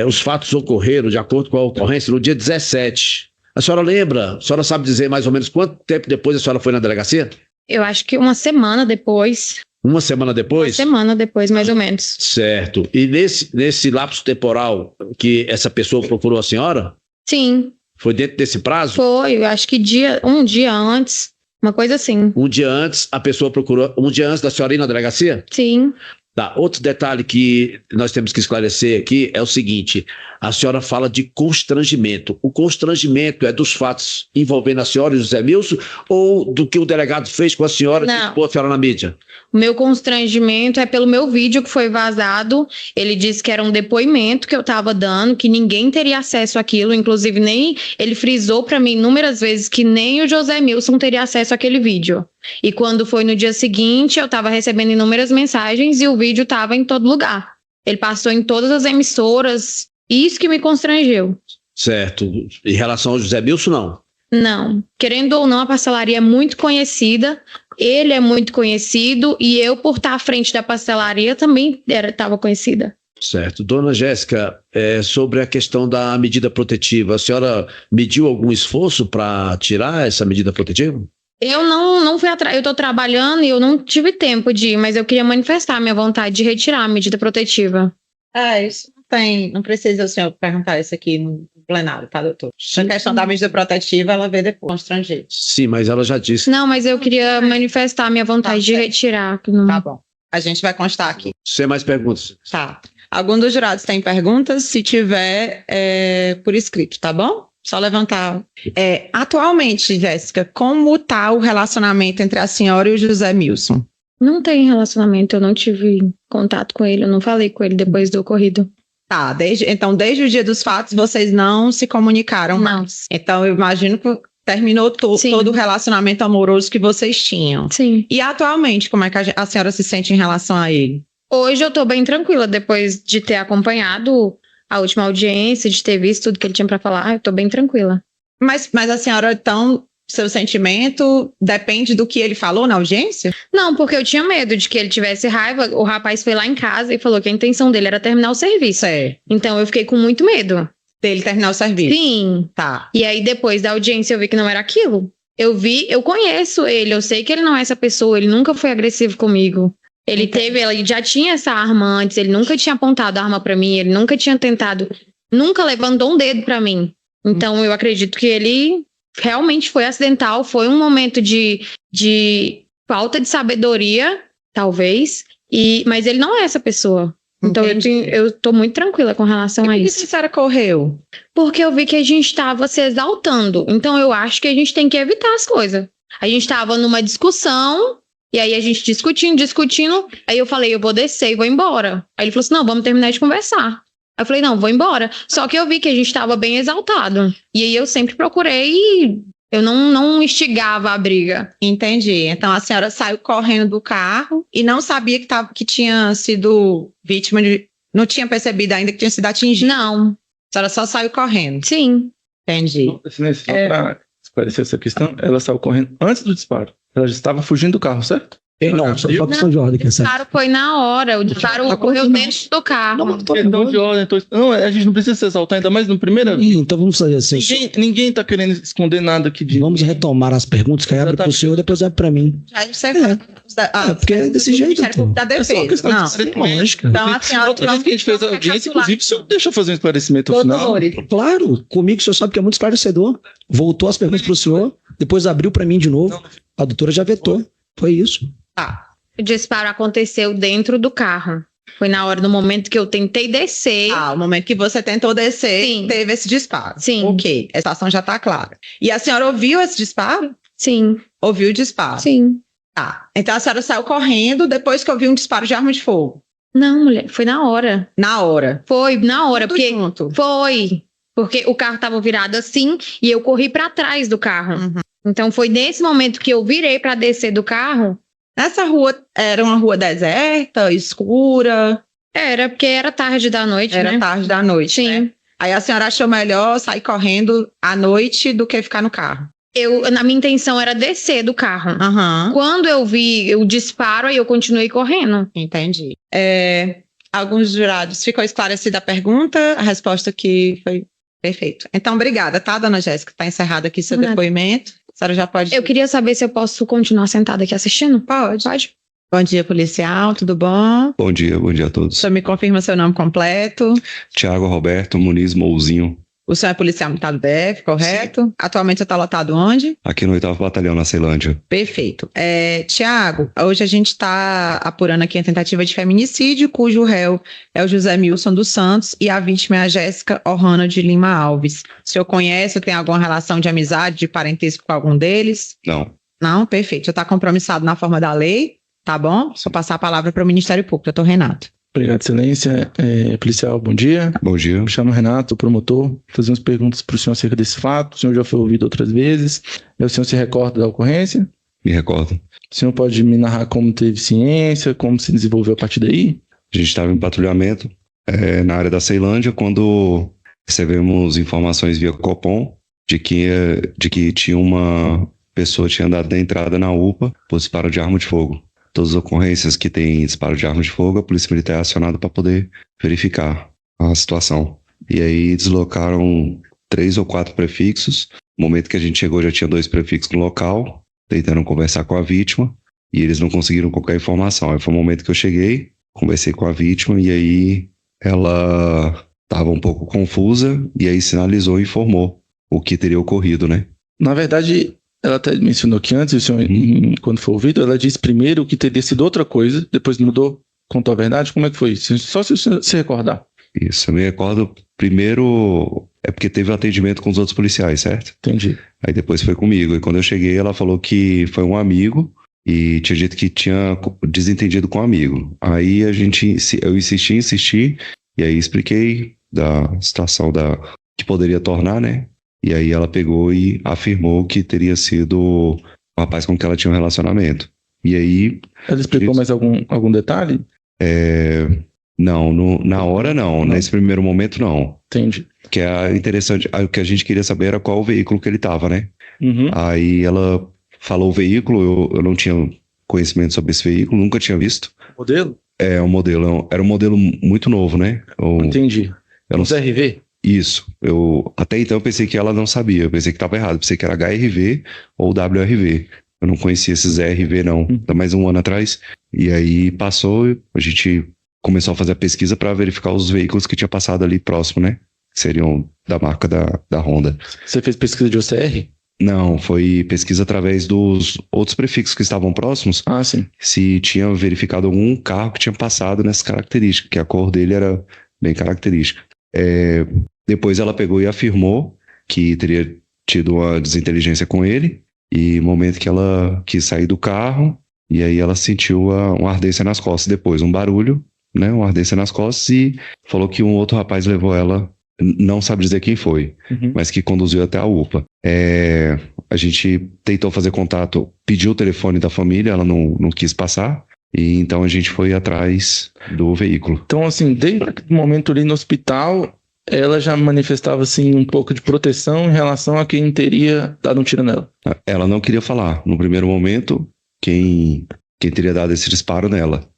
os fatos ocorreram de acordo com a ocorrência no dia 17. A senhora lembra? A senhora sabe dizer mais ou menos quanto tempo depois a senhora foi na delegacia? Eu acho que uma semana depois. Uma semana depois? Uma semana depois, mais ou menos. Certo. E nesse lapso temporal que essa pessoa procurou a senhora? Sim. Foi dentro desse prazo? Foi, eu acho que um dia antes, uma coisa assim. Um dia antes, a pessoa procurou, um dia antes da senhora ir na delegacia? Sim. Tá. Outro detalhe que nós temos que esclarecer aqui é o seguinte: a senhora fala de constrangimento. O constrangimento é dos fatos envolvendo a senhora e o José Milson ou do que o delegado fez com a senhora de expor a senhora na mídia? O meu constrangimento é pelo meu vídeo que foi vazado. Ele disse que era um depoimento que eu estava dando, que ninguém teria acesso àquilo, inclusive nem ele frisou para mim inúmeras vezes que nem o José Milson teria acesso àquele vídeo. E quando foi no dia seguinte, eu estava recebendo inúmeras mensagens e o vídeo estava em todo lugar. Ele passou em todas as emissoras. Isso que me constrangeu. Certo. Em relação ao José Milson, não? Não. Querendo ou não, a pastelaria é muito conhecida. Ele é muito conhecido. E eu, por estar à frente da pastelaria, também estava conhecida. Certo. Dona Jéssica, sobre a questão da medida protetiva, a senhora mediu algum esforço para tirar essa medida protetiva? Eu não fui atrás, eu estou trabalhando e eu não tive tempo de ir, mas eu queria manifestar a minha vontade de retirar a medida protetiva. Isso não precisa o senhor perguntar isso aqui no plenário, tá, doutor? A questão da medida protetiva, ela vê depois, constranger. Sim, mas ela já disse. Não, mas eu queria manifestar a minha vontade de retirar. Tá bom. A gente vai constar aqui. Sem mais perguntas. Tá. Algum dos jurados tem perguntas? Se tiver, por escrito, tá bom? Só levantar. Atualmente, Jéssica, como está o relacionamento entre a senhora e o José Milson? Não tem relacionamento, eu não tive contato com ele, eu não falei com ele depois do ocorrido. Tá, desde o dia dos fatos vocês não se comunicaram mais. Então eu imagino que terminou todo o relacionamento amoroso que vocês tinham. Sim. E atualmente, como é que a senhora se sente em relação a ele? Hoje eu tô bem tranquila, depois de ter acompanhado a última audiência, de ter visto tudo que ele tinha pra falar, eu tô bem tranquila. Mas a senhora, então, seu sentimento depende do que ele falou na audiência? Não, porque eu tinha medo de que ele tivesse raiva. O rapaz foi lá em casa e falou que a intenção dele era terminar o serviço. Então eu fiquei com muito medo. Dele terminar o serviço? Sim. Tá. E aí depois da audiência eu vi que não era aquilo. Eu conheço ele, eu sei que ele não é essa pessoa, ele nunca foi agressivo comigo. Ele já tinha essa arma antes, ele nunca tinha apontado a arma pra mim, ele nunca tinha tentado, nunca levantou um dedo pra mim. Então eu acredito que ele realmente foi acidental, foi um momento de falta de sabedoria, talvez, mas ele não é essa pessoa. Então eu tô muito tranquila com relação a isso. Por que a senhora correu? Porque eu vi que a gente tava se exaltando, então eu acho que a gente tem que evitar as coisas. A gente tava numa discussão, e aí a gente discutindo, aí eu falei, eu vou descer e vou embora. Aí ele falou assim, não, vamos terminar de conversar. Aí eu falei, não, vou embora. Só que eu vi que a gente estava bem exaltado. E aí eu sempre procurei, eu não instigava a briga. Entendi. Então a senhora saiu correndo do carro e não sabia que tinha sido vítima de... Não tinha percebido ainda que tinha sido atingida? Não. A senhora só saiu correndo? Sim. Entendi. Só para esclarecer essa questão, ela saiu correndo antes do disparo. Ela já estava fugindo do carro, certo? Não, só questão de ordem. O disparo foi na hora, o disparo ocorreu dentro do carro. Questão de ordem. Não, a gente não precisa se exaltar, ainda mais no primeiro. Então vamos fazer assim. Ninguém está querendo esconder nada aqui de... Vamos retomar as perguntas que abre para o senhor e depois abre para mim. Porque é desse jeito. Da defesa. Não, lógica. Então a senhora... Outra vez que a gente fez a audiência, inclusive, o senhor deixa eu fazer um esclarecimento final. Claro, comigo o senhor sabe que é muito esclarecedor. Voltou as perguntas para o senhor, depois abriu para mim de novo. A doutora já vetou. Foi isso. Tá. O disparo aconteceu dentro do carro. Foi na hora, no momento que eu tentei descer. O momento que você tentou descer, Sim. Teve esse disparo. Sim. Ok, a situação já está clara. E a senhora ouviu esse disparo? Sim. Ouviu o disparo? Sim. Tá. Então a senhora saiu correndo depois que ouviu um disparo de arma de fogo? Não, mulher, foi na hora. Na hora? Foi, na hora. Tudo porque junto. Foi. Porque o carro estava virado assim e eu corri para trás do carro. Uhum. Então foi nesse momento que eu virei para descer do carro. Essa rua era uma rua deserta, escura? Era, porque era tarde da noite, Era né? tarde da noite, Sim. né? Aí a senhora achou melhor sair correndo à noite do que ficar no carro? Na minha intenção era descer do carro. Uhum. Quando eu vi o disparo, aí eu continuei correndo. Entendi. Alguns jurados, ficou esclarecida a pergunta? A resposta aqui foi perfeito. Então, obrigada, tá, dona Jéssica? Está encerrado aqui seu depoimento. A senhora já pode... Eu queria saber se eu posso continuar sentada aqui assistindo? Pode. Bom dia, policial, tudo bom? Bom dia a todos. O senhor me confirma seu nome completo? Tiago Roberto Muniz Mouzinho. O senhor é policial militar do DF, correto? Sim. Atualmente você está lotado onde? Aqui no 8º Batalhão, na Ceilândia. Perfeito. Tiago, hoje a gente está apurando aqui a tentativa de feminicídio, cujo réu é o José Milson dos Santos e a vítima é a Jéssica Ohana de Lima Alves. O senhor conhece ou tem alguma relação de amizade, de parentesco com algum deles? Não. Não? Perfeito. Já está compromissado na forma da lei, tá bom? Vou passar a palavra para o Ministério Público, doutor Renato. Obrigado, excelência. Policial, bom dia. Bom dia. Me chamo Renato, promotor. Vou fazer umas perguntas para o senhor acerca desse fato. O senhor já foi ouvido outras vezes. O senhor se recorda da ocorrência? Me recordo. O senhor pode me narrar como teve ciência, como se desenvolveu a partir daí? A gente estava em patrulhamento na área da Ceilândia quando recebemos informações via Copom de que tinha uma pessoa que tinha dado a entrada na UPA por disparo de arma de fogo. Todas as ocorrências que tem disparo de arma de fogo, a Polícia Militar é acionada para poder verificar a situação. E aí deslocaram 3 ou 4 prefixos. No momento que a gente chegou, já tinha 2 prefixos no local, tentando conversar com a vítima, e eles não conseguiram qualquer informação. Aí foi o momento que eu cheguei, conversei com a vítima, e aí ela estava um pouco confusa, e aí sinalizou e informou o que teria ocorrido, né? Na verdade, ela até mencionou que antes, o senhor, quando foi ouvido, ela disse primeiro que teria sido outra coisa, depois mudou, contou a verdade. Como é que foi isso? Só se o senhor se recordar. Isso, eu me recordo primeiro, é porque teve um atendimento com os outros policiais, certo? Entendi. Aí depois foi comigo, e quando eu cheguei ela falou que foi um amigo e tinha dito que tinha desentendido com um amigo. Aí eu insisti, e aí expliquei da situação que poderia tornar, né? E aí ela pegou e afirmou que teria sido o rapaz com quem ela tinha um relacionamento. E aí... Ela explicou mais algum detalhe? Não, na hora não. Nesse primeiro momento não. Entendi. Que é interessante, o que a gente queria saber era qual o veículo que ele estava, né? Uhum. Aí ela falou o veículo, eu não tinha conhecimento sobre esse veículo, nunca tinha visto. Modelo? O modelo, era um modelo muito novo, né? Entendi. Era um CRV? Isso. Até então eu pensei que ela não sabia, eu pensei que estava errado, eu pensei que era HRV ou WRV. Eu não conhecia esses RV não, há mais um ano atrás. E aí passou, a gente começou a fazer a pesquisa para verificar os veículos que tinha passado ali próximo, né? Que seriam da marca da Honda. Você fez pesquisa de OCR? Não, foi pesquisa através dos outros prefixos que estavam próximos. Ah, sim. Se tinha verificado algum carro que tinha passado nessa característica, que a cor dele era bem característica. Depois ela pegou e afirmou que teria tido uma desinteligência com ele, e no momento que ela quis sair do carro, e aí ela sentiu uma ardência nas costas depois, um barulho, né, uma ardência nas costas, e falou que um outro rapaz levou ela, não sabe dizer quem foi, mas que conduziu até a UPA. A gente tentou fazer contato, pediu o telefone da família, ela não quis passar, e então a gente foi atrás do veículo. Então, assim, desde aquele momento ali no hospital, ela já manifestava, assim, um pouco de proteção em relação a quem teria dado um tiro nela. Ela não queria falar. No primeiro momento, quem teria dado esse disparo nela.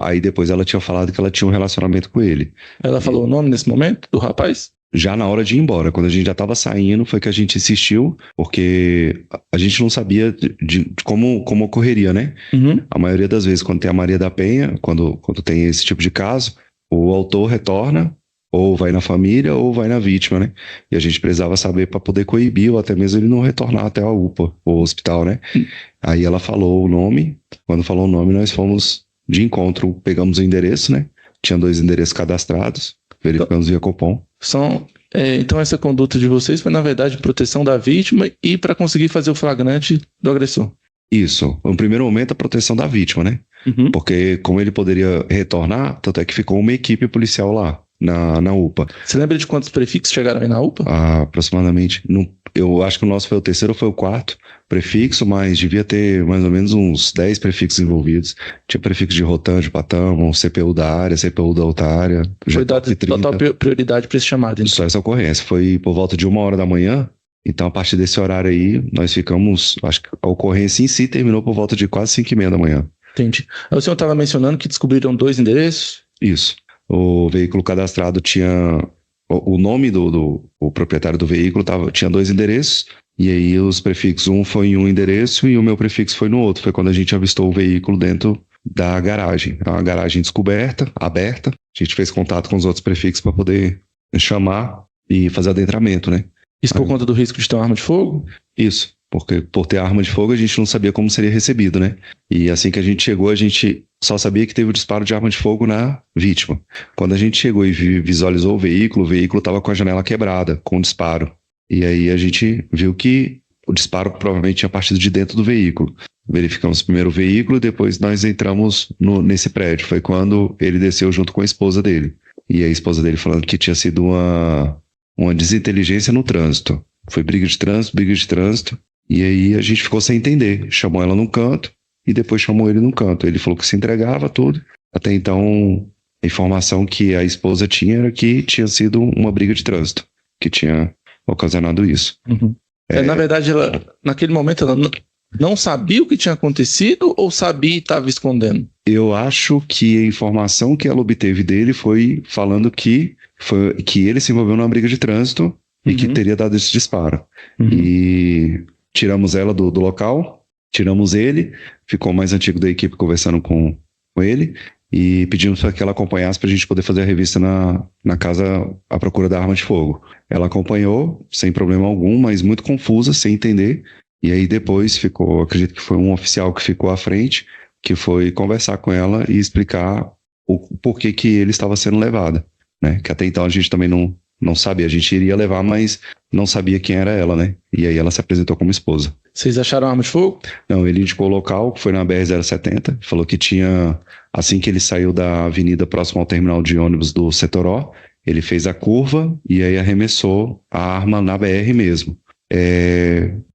Aí depois ela tinha falado que ela tinha um relacionamento com ele. Ela falou o nome nesse momento do rapaz? Já na hora de ir embora, quando a gente já estava saindo, foi que a gente insistiu, porque a gente não sabia de como ocorreria, né? A maioria das vezes, quando tem a Maria da Penha, quando tem esse tipo de caso, o autor retorna, ou vai na família, ou vai na vítima, né? E a gente precisava saber para poder coibir, ou até mesmo ele não retornar até a UPA, o hospital, né? Aí ela falou o nome, quando falou o nome, nós fomos de encontro, pegamos o endereço, né? Tinha 2 endereços cadastrados, verificamos via Copom. Então essa conduta de vocês foi, na verdade, proteção da vítima e para conseguir fazer o flagrante do agressor. Isso. No primeiro momento, a proteção da vítima, né? Porque como ele poderia retornar, tanto é que ficou uma equipe policial lá, na UPA. Você lembra de quantos prefixos chegaram aí na UPA? Aproximadamente. eu acho que o nosso foi o terceiro ou foi o quarto prefixo, mas devia ter mais ou menos uns 10 prefixos envolvidos. Tinha prefixo de Rotan, de Patamo, CPU da área, CPU da outra área. Foi dada total prioridade para esse chamado. Só essa ocorrência. Foi por volta de 1h da manhã. Então, a partir desse horário aí, nós ficamos... Acho que a ocorrência em si terminou por volta de quase 5h30 da manhã. Entendi. Aí o senhor estava mencionando que descobriram 2 endereços? Isso. O veículo cadastrado tinha... O nome do proprietário do veículo tinha 2 endereços. E aí os prefixos, um foi em um endereço e o meu prefixo foi no outro. Foi quando a gente avistou o veículo dentro da garagem. É uma garagem descoberta, aberta. A gente fez contato com os outros prefixos para poder chamar e fazer adentramento, né? Isso por conta do risco de ter uma arma de fogo? Isso, porque por ter arma de fogo a gente não sabia como seria recebido, né? E assim que a gente chegou, a gente só sabia que teve o disparo de arma de fogo na vítima. Quando a gente chegou e visualizou o veículo estava com a janela quebrada, com o disparo. E aí a gente viu que o disparo provavelmente tinha partido de dentro do veículo. Verificamos primeiro o veículo e depois nós entramos nesse prédio. Foi quando ele desceu junto com a esposa dele. E a esposa dele falando que tinha sido uma desinteligência no trânsito. Foi briga de trânsito. E aí a gente ficou sem entender. Chamou ela num canto e depois chamou ele num canto. Ele falou que se entregava tudo. Até então, a informação que a esposa tinha era que tinha sido uma briga de trânsito, que tinha ocasionado isso. Uhum. Na verdade, ela, naquele momento, ela não sabia o que tinha acontecido ou sabia e estava escondendo? Eu acho que a informação que ela obteve dele foi falando que ele se envolveu numa briga de trânsito e que teria dado esse disparo. E tiramos ela do local, tiramos ele, ficou o mais antigo da equipe conversando com ele e pedimos para que ela acompanhasse para a gente poder fazer a revista na casa à procura da arma de fogo. Ela acompanhou, sem problema algum, mas muito confusa, sem entender. E aí depois acredito que foi um oficial que ficou à frente, que foi conversar com ela e explicar o porquê que ele estava sendo levado, né? Que até então a gente também não sabia. A gente iria levar, mas não sabia quem era ela, né? E aí ela se apresentou como esposa. Vocês acharam arma de fogo? Não, ele indicou o local, que foi na BR-070. Falou que tinha, assim que ele saiu da avenida próxima ao terminal de ônibus do Setoró, ele fez a curva e aí arremessou a arma na BR mesmo.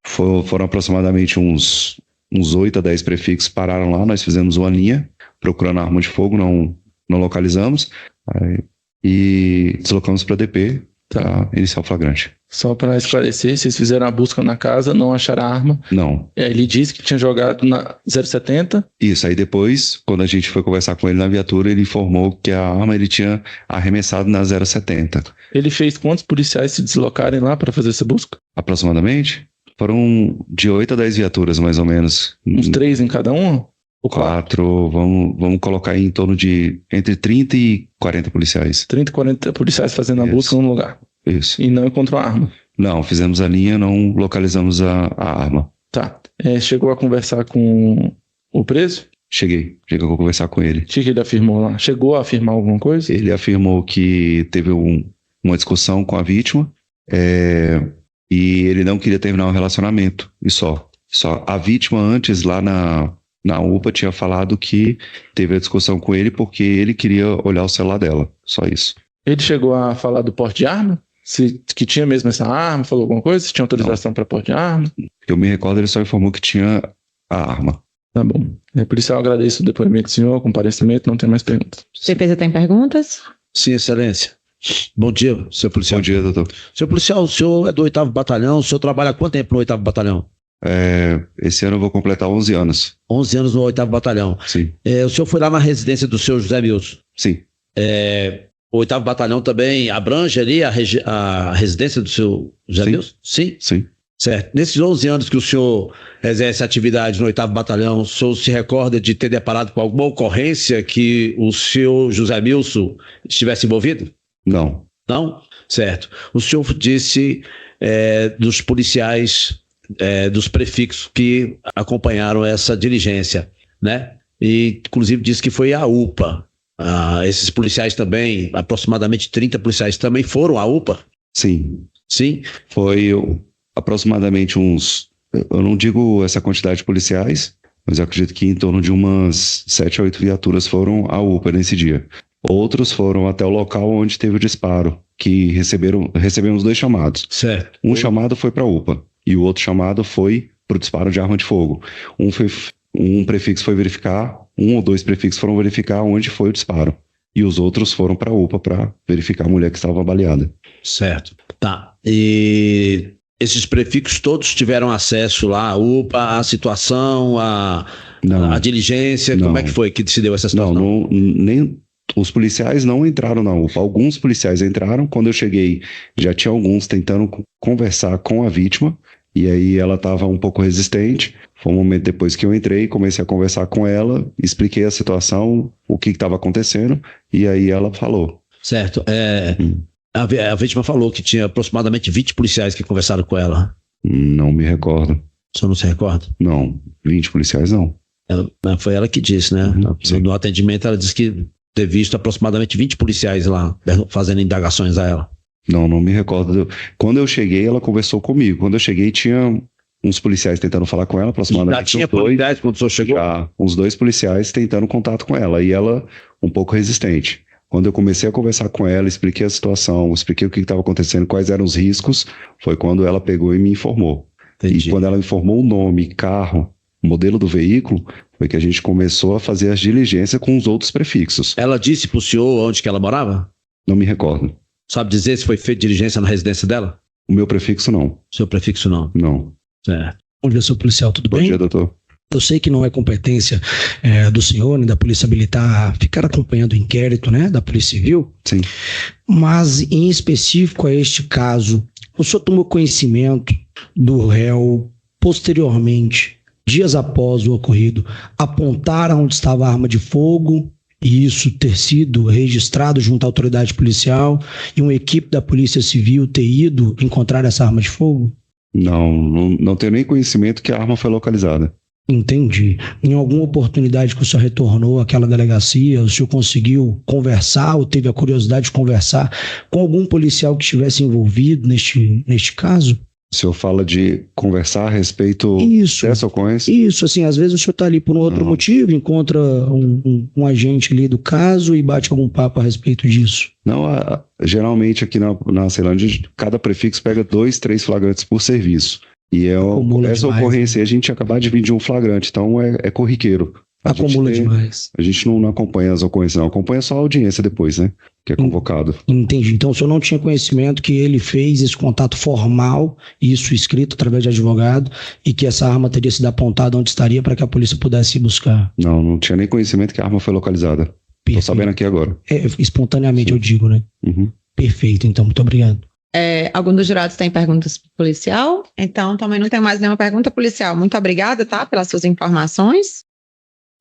Foram aproximadamente uns 8 a 10 prefixos pararam lá, nós fizemos uma linha procurando a arma de fogo, não localizamos, e deslocamos para DP para iniciar o flagrante. Só para esclarecer, vocês fizeram a busca na casa, não acharam a arma? Não. Ele disse que tinha jogado na 070? Isso, aí depois, quando a gente foi conversar com ele na viatura, ele informou que a arma ele tinha arremessado na 070. Ele fez quantos policiais se deslocarem lá para fazer essa busca? Aproximadamente? Foram de 8 a 10 viaturas, mais ou menos. Uns 3 em cada um? Ou 4, vamos colocar aí em torno de entre 30 e 40 policiais. 30 e 40 policiais fazendo a busca num lugar. Isso. E não encontrou a arma? Não, fizemos a linha, não localizamos a arma. Tá. Chegou a conversar com o preso? Cheguei a conversar com ele. O que ele afirmou lá? Chegou a afirmar alguma coisa? Ele afirmou que teve uma discussão com a vítima e ele não queria terminar o relacionamento, e só. A vítima antes lá na UPA tinha falado que teve a discussão com ele porque ele queria olhar o celular dela, só isso. Ele chegou a falar do porte de arma? Que tinha mesmo essa arma, falou alguma coisa? Se tinha autorização para porte de arma? Eu me recordo, ele só informou que tinha a arma. Tá bom. Por isso eu agradeço o depoimento do senhor, o comparecimento, não tem mais perguntas. Defesa tem perguntas? Sim, excelência. Bom dia, senhor policial. Bom dia, doutor. Senhor policial, o senhor é do 8º Batalhão, o senhor trabalha há quanto tempo no 8º Batalhão? Esse ano eu vou completar 11 anos. 11 anos no 8º Batalhão. Sim. O senhor foi lá na residência do senhor José Milson? Sim. O 8º Batalhão também abrange ali a residência do seu José Milson? Sim. Sim. Certo. Nesses 11 anos que o senhor exerce atividade no 8º Batalhão, o senhor se recorda de ter deparado com alguma ocorrência que o senhor José Milson estivesse envolvido? Não. Não? Certo. O senhor disse dos policiais, dos prefixos que acompanharam essa diligência, né? E, inclusive, disse que foi a UPA. Esses policiais também, aproximadamente 30 policiais, também foram à UPA? Sim. Sim? Foi aproximadamente eu não digo essa quantidade de policiais, mas eu acredito que em torno de umas 7 a 8 viaturas foram à UPA nesse dia. Outros foram até o local onde teve o disparo, que recebemos 2 chamados. Certo. Um chamado foi para a UPA e o outro chamado foi para o disparo de arma de fogo. Um prefixo foi verificar, 1 ou 2 prefixos foram verificar onde foi o disparo. E os outros foram para a UPA para verificar a mulher que estava baleada. Certo. Tá. E esses prefixos todos tiveram acesso lá à UPA, à situação, à diligência? Não. Como é que foi que se deu essa situação? Nem os policiais não entraram na UPA. Alguns policiais entraram. Quando eu cheguei, já tinha alguns tentando conversar com a vítima. E aí ela estava um pouco resistente. Foi um momento depois que eu entrei, comecei a conversar com ela, expliquei a situação, o que estava acontecendo, e aí ela falou. Certo. A vítima falou que tinha aproximadamente 20 policiais que conversaram com ela. Não me recordo. O senhor não se recorda? Não, 20 policiais não. Foi ela que disse, né? No atendimento ela disse que ter visto aproximadamente 20 policiais lá fazendo indagações a ela. Não me recordo. Quando eu cheguei, ela conversou comigo. Quando eu cheguei, tinha uns policiais tentando falar com ela, aproximadamente. Já tinha policiais quando o senhor chegou? Já, uns 2 policiais tentando contato com ela, e ela um pouco resistente. Quando eu comecei a conversar com ela, expliquei a situação, expliquei o que estava acontecendo, quais eram os riscos, foi quando ela pegou e me informou. Entendi. E quando ela informou o nome, carro, modelo do veículo, foi que a gente começou a fazer as diligências com os outros prefixos. Ela disse pro senhor onde que ela morava? Não me recordo. Sabe dizer se foi feita diligência na residência dela? O meu prefixo não. Seu prefixo não? Não. Certo. Bom dia, senhor policial, tudo bem? Bom dia, doutor. Eu sei que não é competência do senhor, nem da Polícia Militar, ficar acompanhando o inquérito, né, da Polícia Civil. Sim. Mas, em específico a este caso, o senhor tomou conhecimento do réu posteriormente, dias após o ocorrido, apontar onde estava a arma de fogo e isso ter sido registrado junto à autoridade policial e uma equipe da Polícia Civil ter ido encontrar essa arma de fogo? Não tenho nem conhecimento que a arma foi localizada. Entendi. Em alguma oportunidade que o senhor retornou àquela delegacia, o senhor conseguiu conversar ou teve a curiosidade de conversar com algum policial que estivesse envolvido neste caso? O senhor fala de conversar a respeito dessa ocorrência? Isso, assim, às vezes o senhor está ali por um outro motivo, encontra um agente ali do caso e bate algum papo a respeito disso. Não, geralmente aqui na Ceilândia, cada prefixo pega 2, 3 flagrantes por serviço. E essa ocorrência aí, a gente acaba de vir de um flagrante, então é corriqueiro. Acumula demais. A gente não acompanha as ocorrências, não. Acompanha só a audiência depois, né? Que é convocado. Entendi. Então o senhor não tinha conhecimento que ele fez esse contato formal, isso escrito através de advogado, e que essa arma teria sido apontada onde estaria para que a polícia pudesse ir buscar? Não tinha nem conhecimento que a arma foi localizada. Estou sabendo aqui agora. Espontaneamente. Sim. Eu digo, né? Uhum. Perfeito, então. Muito obrigado. Algum dos jurados tem perguntas para o policial? Então, também não tem mais nenhuma pergunta, policial. Muito obrigada, tá? Pelas suas informações.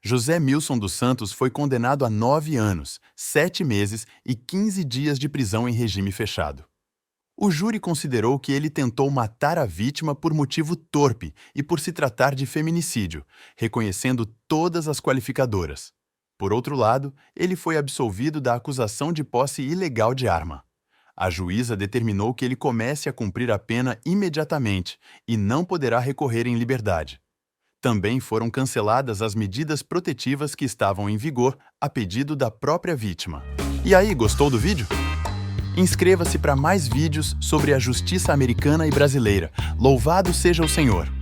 José Milson dos Santos foi condenado a 9 anos, 7 meses e 15 dias de prisão em regime fechado. O júri considerou que ele tentou matar a vítima por motivo torpe e por se tratar de feminicídio, reconhecendo todas as qualificadoras. Por outro lado, ele foi absolvido da acusação de posse ilegal de arma. A juíza determinou que ele comece a cumprir a pena imediatamente e não poderá recorrer em liberdade. Também foram canceladas as medidas protetivas que estavam em vigor a pedido da própria vítima. E aí, gostou do vídeo? Inscreva-se para mais vídeos sobre a justiça americana e brasileira. Louvado seja o Senhor!